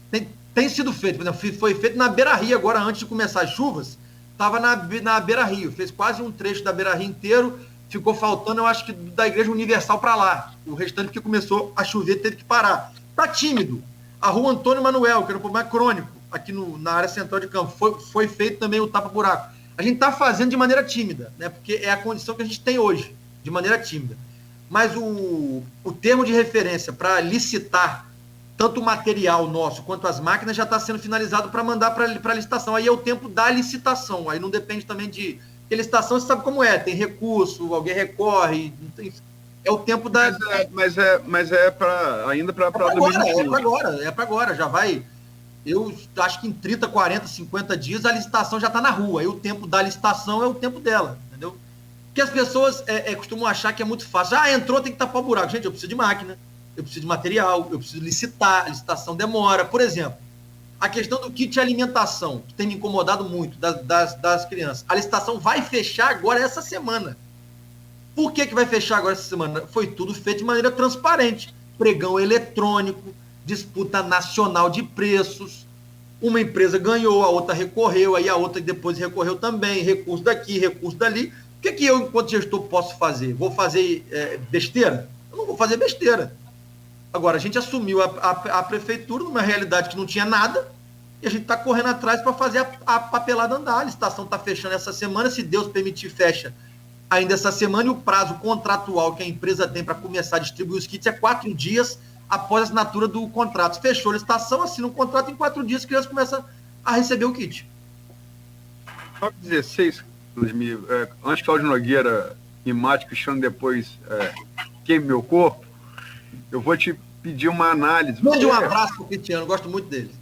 Tem sido feito, por exemplo, foi feito na Beira Rio agora, antes de começar as chuvas, estava na Beira Rio, fez quase um trecho da Beira Rio inteiro, ficou faltando, eu acho que da Igreja Universal para lá. O restante que começou a chover teve que parar. Está tímido. A Rua Antônio Manuel, que era um problema crônico, aqui na área central de campo, foi feito também o tapa-buraco. A gente está fazendo de maneira tímida, né? Porque é a condição que a gente tem hoje, de maneira tímida. Mas o termo de referência para licitar tanto o material nosso quanto as máquinas já está sendo finalizado para mandar para a licitação. Aí é o tempo da licitação, aí não depende também de... Porque licitação você sabe como é, tem recurso, alguém recorre, é o tempo da... Mas é ainda para 2021. É para agora, já vai... Eu acho que em 30, 40, 50 dias a licitação já está na rua. Aí o tempo da licitação é o tempo dela, entendeu? Porque as pessoas costumam achar que é muito fácil. Entrou, tem que tapar o buraco. Gente, eu preciso de máquina, eu preciso de material, eu preciso licitar, a licitação demora. Por exemplo, a questão do kit alimentação, que tem me incomodado muito, das crianças. A licitação vai fechar agora essa semana. Por que vai fechar agora essa semana? Foi tudo feito de maneira transparente. Pregão eletrônico, disputa nacional de preços, uma empresa ganhou, a outra recorreu, aí a outra depois recorreu também, recurso daqui, recurso dali. O que eu, enquanto gestor, posso fazer? Vou fazer besteira? Eu não vou fazer besteira. Agora, a gente assumiu a prefeitura numa realidade que não tinha nada, e a gente está correndo atrás para fazer a papelada andar. A licitação está fechando essa semana, se Deus permitir, fecha ainda essa semana, e o prazo contratual que a empresa tem para começar a distribuir os kits é 4 dias após a assinatura do contrato. Fechou a licitação, assina um contrato, em 4 dias as crianças começam a receber o kit. 16, antes que Cláudio Nogueira me mate, Cristiano depois queime meu corpo, eu vou te pedir uma análise. Mande um abraço pro Cristiano, gosto muito dele.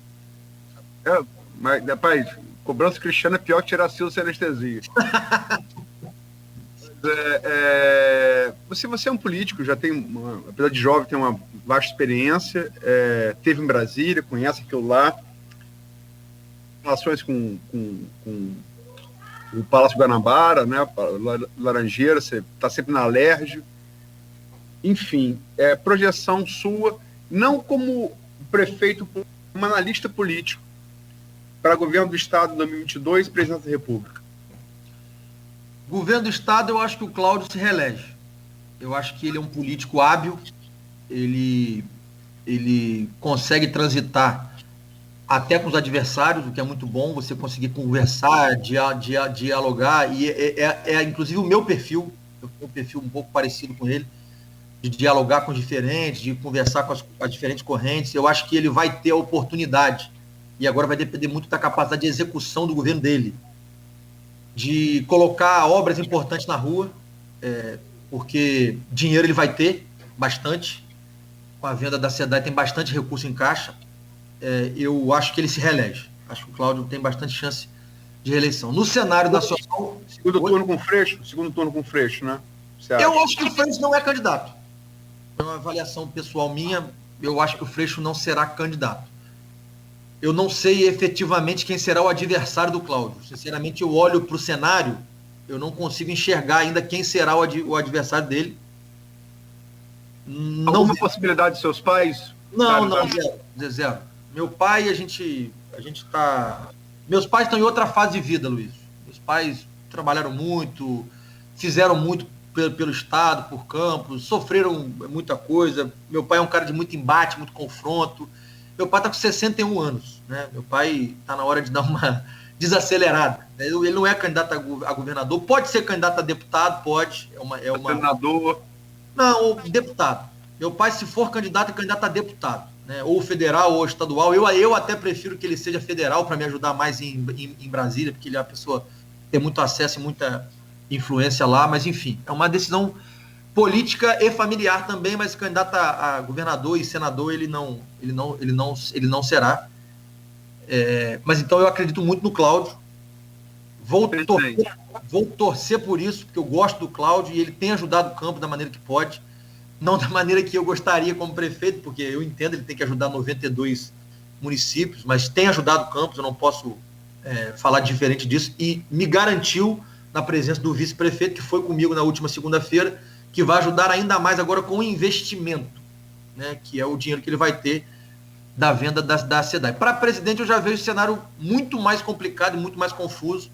Mas, rapaz, cobrança Cristiano é pior que tirar Silvio sem anestesia. Você é um político, já tem, apesar de jovem, tem uma vasta experiência, teve em Brasília, conhece aquilo lá, relações com o Palácio Guanabara, né, Laranjeira, você está sempre na Alerj, enfim, projeção sua, não como prefeito, como analista político, para governo do Estado em 2022 e presidente da República. Governo do Estado, eu acho que o Cláudio se reelege. Eu acho que ele é um político hábil, ele consegue transitar até com os adversários, o que é muito bom, você conseguir conversar, dialogar, e inclusive o meu perfil um pouco parecido com ele, de dialogar com os diferentes, de conversar com as diferentes correntes. Eu acho que ele vai ter a oportunidade, e agora vai depender muito da capacidade de execução do governo dele, de colocar obras importantes na rua, porque dinheiro ele vai ter bastante, com a venda da SEDAI tem bastante recurso em caixa. Eu acho que ele se reelege. Acho que o Cláudio tem bastante chance de reeleição. No cenário nacional... Segundo turno com Freixo, né? Eu acho que o Freixo não é candidato. É uma avaliação pessoal minha, eu acho que o Freixo não será candidato. Eu não sei efetivamente quem será o adversário do Cláudio. Sinceramente, eu olho para o cenário, eu não consigo enxergar ainda quem será o adversário dele. Alguma possibilidade de seus pais? Não, zero. Meu pai, a gente tá... Meus pais estão em outra fase de vida, Luiz. Meus pais trabalharam muito, fizeram muito pelo Estado, por campos, sofreram muita coisa. Meu pai é um cara de muito embate, muito confronto. Meu pai está com 61 anos, né? Meu pai está na hora de dar uma desacelerada. Ele não é candidato a governador, pode ser candidato a deputado, pode. Senador? Não, deputado. Meu pai, se for candidato, é candidato a deputado, né? Ou federal ou estadual. Eu até prefiro que ele seja federal para me ajudar mais em Brasília, porque ele é uma pessoa que tem muito acesso e muita influência lá, mas enfim, é uma decisão política e familiar também, mas candidato a governador e senador ele não será. Mas então eu acredito muito no Cláudio. Vou torcer por isso, porque eu gosto do Cláudio e ele tem ajudado o campo da maneira que pode. Não da maneira que eu gostaria como prefeito, porque eu entendo, ele tem que ajudar 92 municípios, mas tem ajudado o Campos, eu não posso falar diferente disso, e me garantiu na presença do vice-prefeito, que foi comigo na última segunda-feira, que vai ajudar ainda mais agora com o investimento, né, que é o dinheiro que ele vai ter da venda da SEDAI. Para presidente, eu já vejo um cenário muito mais complicado e muito mais confuso,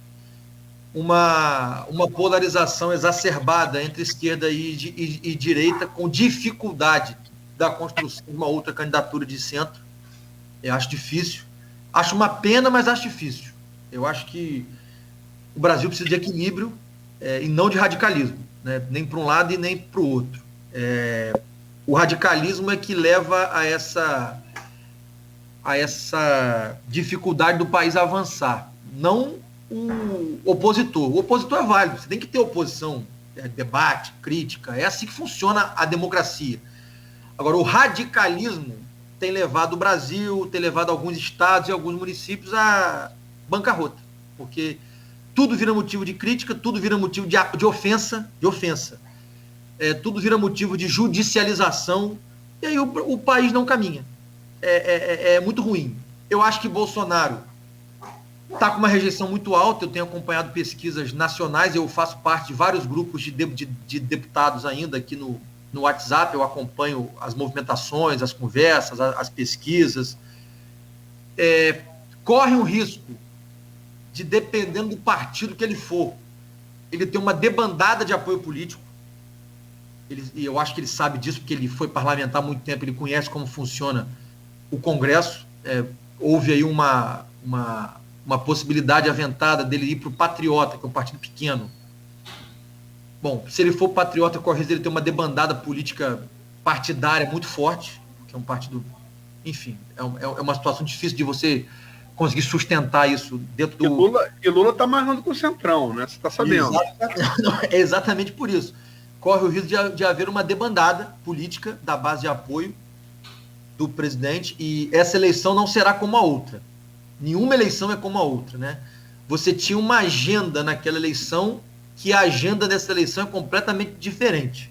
uma polarização exacerbada entre esquerda e direita, com dificuldade da construção de uma outra candidatura de centro. Eu acho difícil. Acho uma pena, mas acho difícil. Eu acho que o Brasil precisa de equilíbrio e não de radicalismo, né? Nem para um lado e nem para o outro. O radicalismo é que leva a essa dificuldade do país avançar. Não o opositor. O opositor é válido, você tem que ter oposição, debate, crítica, é assim que funciona a democracia. Agora, o radicalismo tem levado o Brasil, tem levado alguns estados e alguns municípios à bancarrota, porque tudo vira motivo de crítica, tudo vira motivo de ofensa, tudo vira motivo de judicialização, e aí o país não caminha. É muito ruim. Eu acho que Bolsonaro está com uma rejeição muito alta. Eu tenho acompanhado pesquisas nacionais, eu faço parte de vários grupos de deputados ainda aqui no WhatsApp, eu acompanho as movimentações, as conversas, as pesquisas. Corre um risco de, dependendo do partido que ele for, ele ter uma debandada de apoio político. E eu acho que ele sabe disso, porque ele foi parlamentar há muito tempo, ele conhece como funciona o Congresso. Houve aí uma possibilidade aventada dele ir para o Patriota, que é um partido pequeno. Bom, se ele for Patriota, corre risco dele ter uma debandada política partidária muito forte, que é um partido... Enfim, é uma situação difícil de você conseguir sustentar isso dentro do... E Lula está amarrando com o Centrão, né? Você está sabendo. É exatamente por isso. Corre o risco de haver uma debandada política da base de apoio do presidente, e essa eleição não será como a outra. Nenhuma eleição é como a outra, né? Você tinha uma agenda naquela eleição, que a agenda dessa eleição é completamente diferente.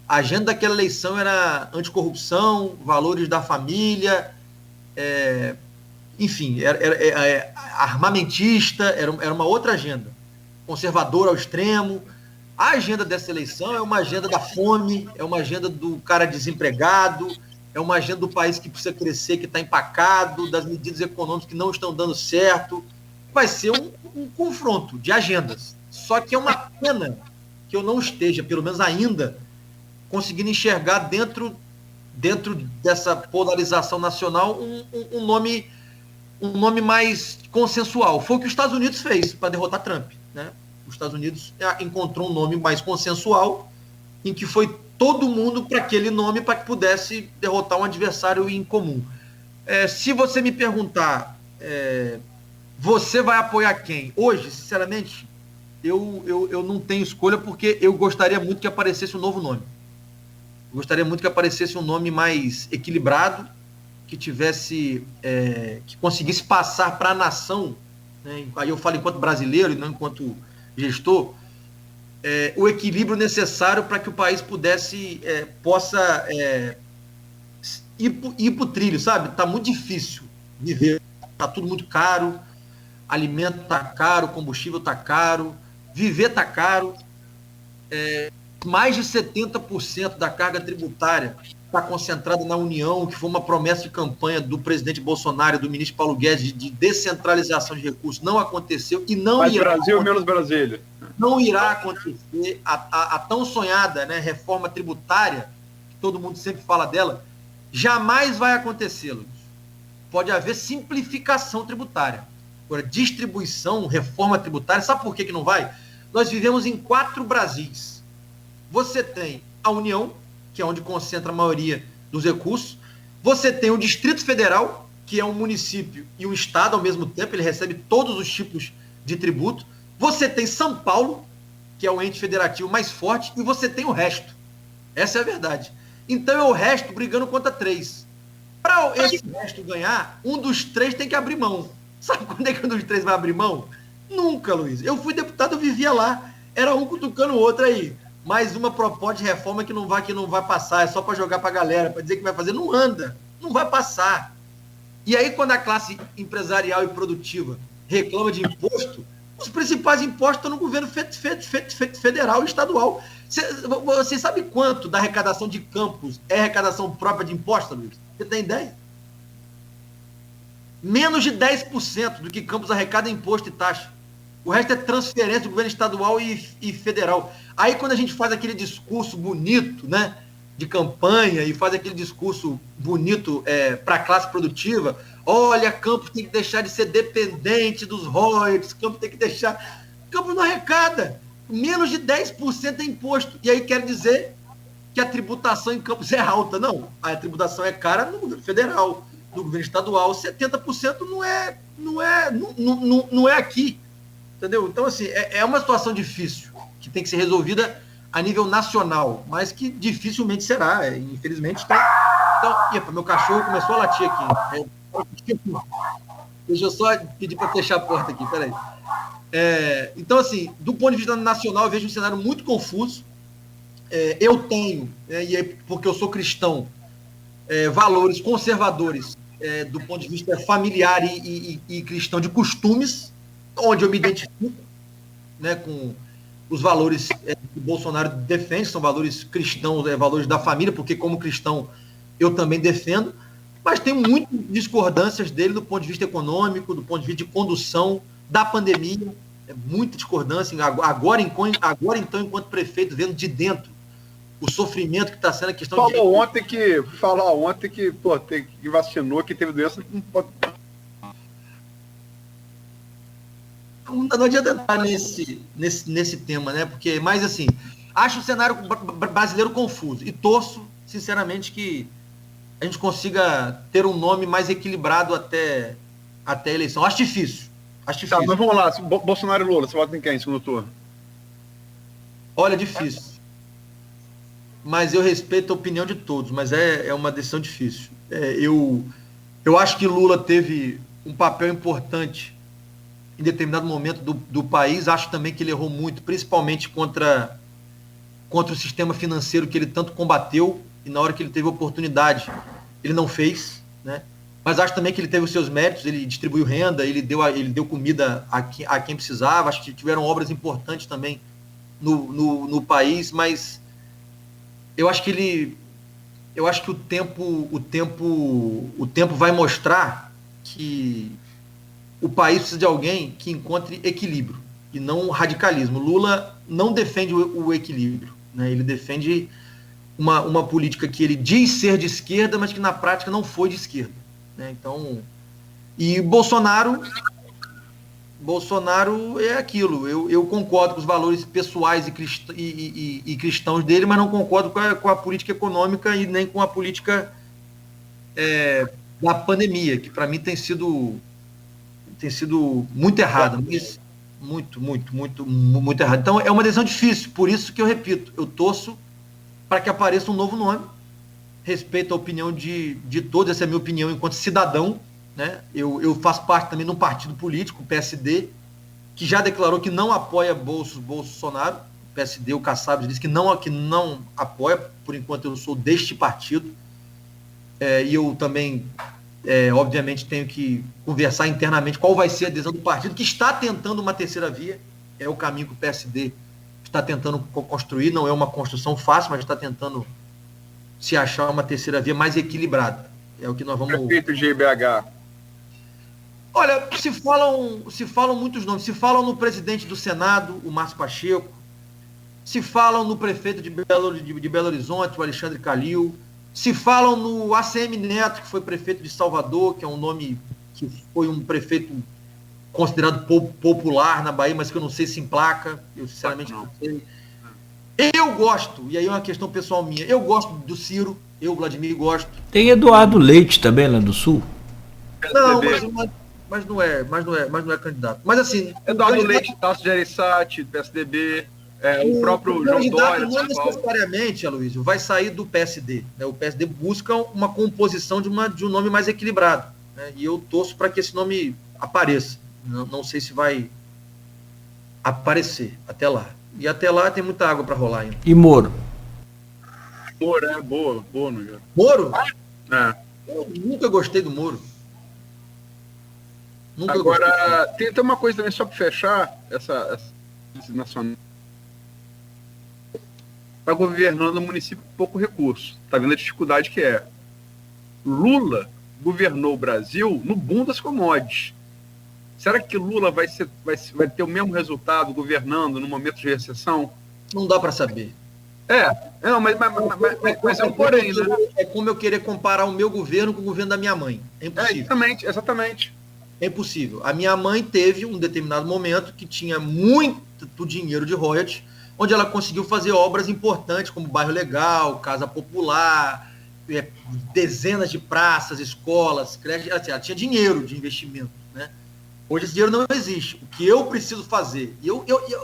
A agenda daquela eleição era anticorrupção, valores da família, enfim, era armamentista, era uma outra agenda, conservadora ao extremo. A agenda dessa eleição é uma agenda da fome, é uma agenda do cara desempregado, é uma agenda do país que precisa crescer, que está empacado, das medidas econômicas que não estão dando certo. Vai ser um confronto de agendas. Só que é uma pena que eu não esteja, pelo menos ainda, conseguindo enxergar dentro dessa polarização nacional um nome mais consensual. Foi o que os Estados Unidos fez para derrotar Trump, né? Os Estados Unidos encontrou um nome mais consensual, em que foi todo mundo para aquele nome, para que pudesse derrotar um adversário em comum. Se você me perguntar, você vai apoiar quem? Hoje, sinceramente, eu não tenho escolha, porque eu gostaria muito que aparecesse um novo nome. Eu gostaria muito que aparecesse um nome mais equilibrado, que tivesse, que conseguisse passar para a nação, né? Aí eu falo enquanto brasileiro e não enquanto gestor, o equilíbrio necessário para que o país possa ir para o trilho, sabe? Está muito difícil viver, está tudo muito caro, alimento está caro, combustível está caro, viver está caro, mais de 70% da carga tributária está concentrada na União, que foi uma promessa de campanha do presidente Bolsonaro e do ministro Paulo Guedes de descentralização de recursos. Não aconteceu e não mais irá Brasil, acontecer. Menos Brasília. Não irá acontecer a tão sonhada, né, reforma tributária, que todo mundo sempre fala dela, jamais vai acontecer, Luiz. Pode haver simplificação tributária. Agora, distribuição, reforma tributária, sabe por que não vai? Nós vivemos em 4 Brasis. Você tem a União, que é onde concentra a maioria dos recursos. Você tem o Distrito Federal, que é um município e um estado ao mesmo tempo, ele recebe todos os tipos de tributo. Você tem São Paulo, que é o ente federativo mais forte, e você tem o resto. Essa é a verdade. Então é o resto brigando contra 3. Para esse resto ganhar, um dos 3 tem que abrir mão. Sabe quando é que um dos 3 vai abrir mão? Nunca, Luiz. Eu fui deputado, eu vivia lá. Era um cutucando o outro aí. Mais uma proposta de reforma que não vai passar. É só para jogar para a galera, para dizer que vai fazer. Não anda. Não vai passar. E aí, quando a classe empresarial e produtiva reclama de imposto, os principais impostos estão no governo federal e estadual. Você sabe quanto da arrecadação de Campos é arrecadação própria de impostos, Luiz? Você tem ideia? Menos de 10% do que Campos arrecada em imposto e taxa. O resto é transferência do governo estadual e federal. Aí, quando a gente faz aquele discurso bonito, né, de campanha, e faz aquele discurso bonito para a classe produtiva, olha, Campos tem que deixar de ser dependente dos royalties, Campos tem que deixar... Campos não arrecada. Menos de 10% é imposto. E aí quer dizer que a tributação em Campos é alta. Não, a tributação é cara no governo federal, no governo estadual. 70% não é aqui. Entendeu? Então, assim, é uma situação difícil, que tem que ser resolvida a nível nacional, mas que dificilmente será, infelizmente. Então, epa, meu cachorro começou a latir aqui. Deixa eu só pedir para fechar a porta aqui, peraí. Então, assim, do ponto de vista nacional, eu vejo um cenário muito confuso. Eu tenho, porque eu sou cristão, valores conservadores do ponto de vista familiar e cristão, de costumes, onde eu me identifico, né, com os valores que o Bolsonaro defende, são valores cristãos, valores da família, porque como cristão eu também defendo, mas tem muitas discordâncias dele do ponto de vista econômico, do ponto de vista de condução da pandemia, muita discordância, agora então, enquanto prefeito, vendo de dentro o sofrimento que está sendo a questão Falou ontem que vacinou, que teve doença, não pode... Não adianta entrar nesse tema, né? Porque, mas assim, acho o cenário brasileiro confuso e torço, sinceramente, que a gente consiga ter um nome mais equilibrado até a eleição. Acho difícil. Tá, mas vamos lá. Bolsonaro e Lula, você vota em quem, segundo turno? Olha, difícil. Mas eu respeito a opinião de todos, mas é uma decisão difícil. Eu acho que Lula teve um papel importante em determinado momento do país. Acho também que ele errou muito, principalmente contra o sistema financeiro que ele tanto combateu, e na hora que ele teve oportunidade, ele não fez, né? Mas acho também que ele teve os seus méritos, ele distribuiu renda, ele deu comida a quem precisava. Acho que tiveram obras importantes também no país, mas eu acho que o tempo vai mostrar que o país precisa de alguém que encontre equilíbrio e não radicalismo. Lula não defende o equilíbrio, né? Ele defende uma política que ele diz ser de esquerda, mas que na prática não foi de esquerda, né? Então, e Bolsonaro é aquilo. Eu concordo com os valores pessoais e cristãos dele, mas não concordo com a política econômica e nem com a política da pandemia, que para mim tem sido muito errada, muito errada. Então é uma decisão difícil, por isso que eu repito, eu torço para que apareça um novo nome, respeito a opinião de todos, essa é a minha opinião enquanto cidadão, né? Eu faço parte também de um partido político, o PSD, que já declarou que não apoia Bolsonaro. O PSD, o Kassab, disse que não apoia, por enquanto eu sou deste partido, e eu também obviamente tenho que conversar internamente qual vai ser a adesão do partido, que está tentando uma terceira via, é o caminho que o PSD está tentando construir, não é uma construção fácil, mas está tentando se achar uma terceira via mais equilibrada. É o que nós vamos... Prefeito de IBH. Olha, se falam muitos nomes, se falam no presidente do Senado, o Márcio Pacheco, se falam no prefeito de Belo Horizonte, o Alexandre Calil, se falam no ACM Neto, que foi prefeito de Salvador, que é um nome que foi um prefeito considerado popular na Bahia, mas que eu não sei se emplaca, eu sinceramente não sei. Eu gosto, e aí é uma questão pessoal minha, eu gosto do Ciro, eu, Vladimir, gosto. Tem Eduardo Leite também lá do Sul? Não, mas não é candidato. Mas assim... Eduardo Leite, Tasso de Gereissati, PSDB... o próprio João Dória, não necessariamente, Aloysio, vai sair do PSD, né? O PSD busca uma composição de um nome mais equilibrado, né? E eu torço para que esse nome apareça. Não sei se vai aparecer até lá. E até lá tem muita água para rolar ainda. E Moro? Moro, boa, Nogueira. Moro? É. Eu nunca gostei do Moro. Agora, tem uma coisa também, só para fechar essa nacional. Está governando um município com pouco recurso. Está vendo a dificuldade que é. Lula governou o Brasil no boom das commodities. Será que Lula vai ter o mesmo resultado governando no momento de recessão? Não dá para saber. Mas é um porém, né? É como eu querer comparar o meu governo com o governo da minha mãe. É impossível. Exatamente. É impossível. A minha mãe teve um determinado momento que tinha muito dinheiro de royalties, onde ela conseguiu fazer obras importantes, como Bairro Legal, Casa Popular, dezenas de praças, escolas, creches. Assim, ela tinha dinheiro de investimento, né? Hoje esse dinheiro não existe. O que eu preciso fazer?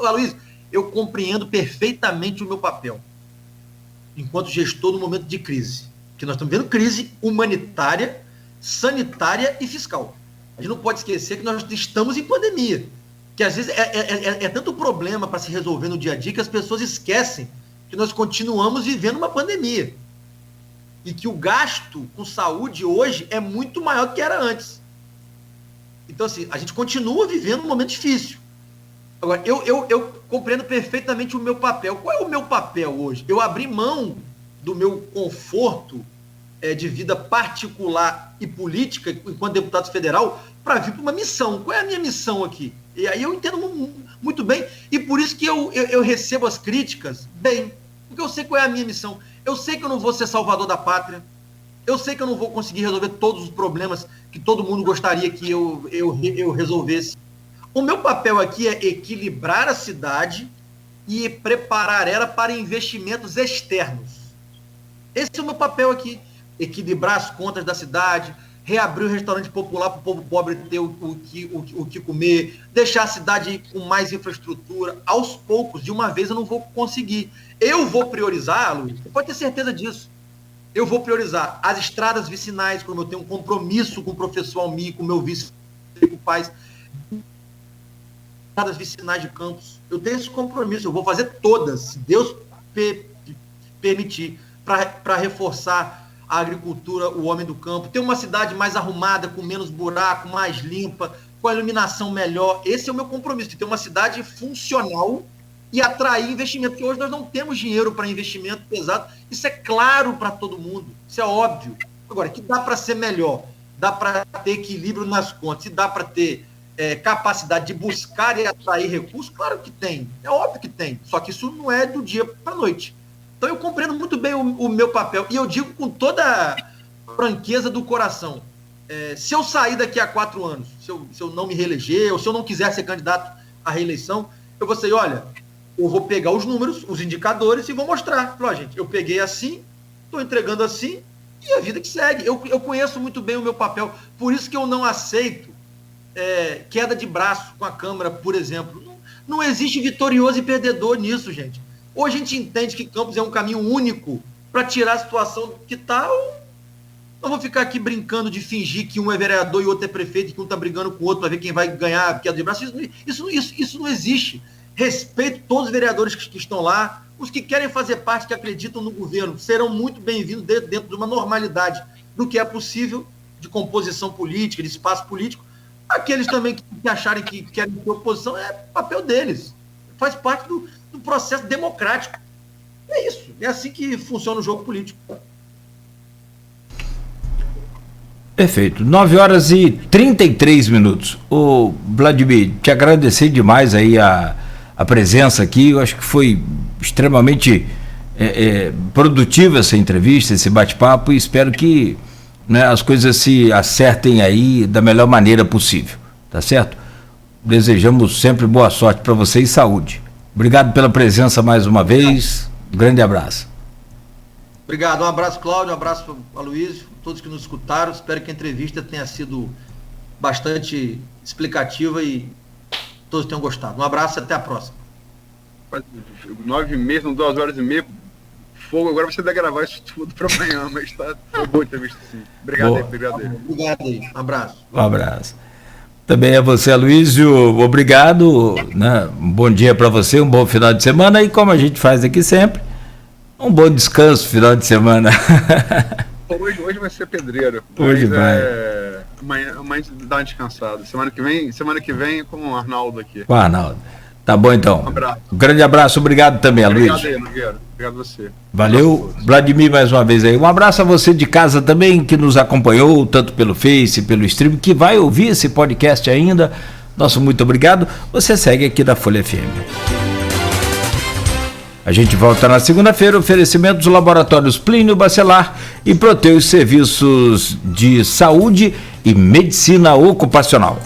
Aloysio, eu compreendo perfeitamente o meu papel enquanto gestor no momento de crise. Porque nós estamos vendo crise humanitária, sanitária e fiscal. A gente não pode esquecer que nós estamos em pandemia. Que às vezes é tanto problema para se resolver no dia a dia que as pessoas esquecem que nós continuamos vivendo uma pandemia. E que o gasto com saúde hoje é muito maior do que era antes. Então, assim, a gente continua vivendo um momento difícil. Agora, eu compreendo perfeitamente o meu papel. Qual é o meu papel hoje? Eu abri mão do meu conforto de vida particular e política, enquanto deputado federal, para vir para uma missão. Qual é a minha missão aqui? E aí eu entendo muito bem, e por isso que eu recebo as críticas bem, porque eu sei qual é a minha missão. Eu sei que eu não vou ser salvador da pátria, eu sei que eu não vou conseguir resolver todos os problemas que todo mundo gostaria que eu resolvesse. O meu papel aqui é equilibrar a cidade e preparar ela para investimentos externos. Esse é o meu papel aqui. Equilibrar as contas da cidade, reabrir o restaurante popular para o povo pobre ter o que comer, deixar a cidade com mais infraestrutura. Aos poucos, de uma vez, eu não vou conseguir. Eu vou priorizar, Luiz, você pode ter certeza disso. Eu vou priorizar as estradas vicinais, como eu tenho um compromisso com o professor Almir, com o meu vice, com o Paz, estradas vicinais de Campos. Eu tenho esse compromisso, eu vou fazer todas, se Deus permitir, para reforçar a agricultura, o homem do campo, ter uma cidade mais arrumada, com menos buraco, mais limpa, com a iluminação melhor. Esse é o meu compromisso, de ter uma cidade funcional e atrair investimento, porque hoje nós não temos dinheiro para investimento pesado. Isso é claro para todo mundo, isso é óbvio. Agora, que dá para ser melhor, dá para ter equilíbrio nas contas, e dá para ter capacidade de buscar e atrair recursos, claro que tem, é óbvio que tem, só que isso não é do dia para a noite. Então eu compreendo muito bem o meu papel, e eu digo com toda a franqueza do coração, se eu sair daqui a 4 anos, se eu não me reeleger, ou se eu não quiser ser candidato à reeleição, eu vou dizer, olha, eu vou pegar os números, os indicadores e vou mostrar. Ó, gente, eu peguei assim, estou entregando assim, e a vida que segue. Eu conheço muito bem o meu papel, por isso que eu não aceito queda de braço com a Câmara, por exemplo. Não existe vitorioso e perdedor nisso, gente. Ou a gente entende que Campos é um caminho único para tirar a situação que está, ou não vou ficar aqui brincando de fingir que um é vereador e outro é prefeito, e que um está brigando com o outro para ver quem vai ganhar queda de braço. Isso não existe. Respeito todos os vereadores que estão lá, os que querem fazer parte, que acreditam no governo, serão muito bem-vindos dentro de uma normalidade do que é possível de composição política, de espaço político. Aqueles também que acharem que querem ter oposição, é papel deles. Faz parte do processo democrático. É isso. É assim que funciona o jogo político. Perfeito. 9h33. Ô, Vladimir, te agradecer demais aí a presença aqui. Eu acho que foi extremamente produtiva essa entrevista, esse bate-papo, e espero que, né, as coisas se acertem aí da melhor maneira possível, tá certo? Desejamos sempre boa sorte para você e saúde. Obrigado pela presença mais uma vez, um grande abraço. Obrigado, um abraço, Cláudio, um abraço a Aloysio, todos que nos escutaram. Espero que a entrevista tenha sido bastante explicativa e todos tenham gostado. Um abraço e até a próxima. 9h30, são 2h30, fogo. Agora você vai gravar isso tudo para amanhã, mas foi boa a entrevista, sim. Obrigado aí. Obrigado aí, um abraço. Um abraço. Também a você, Aloysio, obrigado, né? Um bom dia para você, um bom final de semana e como a gente faz aqui sempre, um bom descanso final de semana. Hoje vai ser pedreiro. Hoje vai. Amanhã dá uma descansada. Semana que vem com o Arnaldo aqui. Com o Arnaldo. Tá bom então. Um abraço. Um grande abraço, obrigado também, Aloysio. Obrigado aí, Nogueira. Obrigado a você. Valeu, Vladimir, mais uma vez aí. Um abraço a você de casa também, que nos acompanhou, tanto pelo Face, pelo stream, que vai ouvir esse podcast ainda. Nosso muito obrigado. Você segue aqui da Folha FM. A gente volta na segunda-feira, oferecimento dos laboratórios Plínio Bacelar e Proteus Serviços de Saúde e Medicina Ocupacional.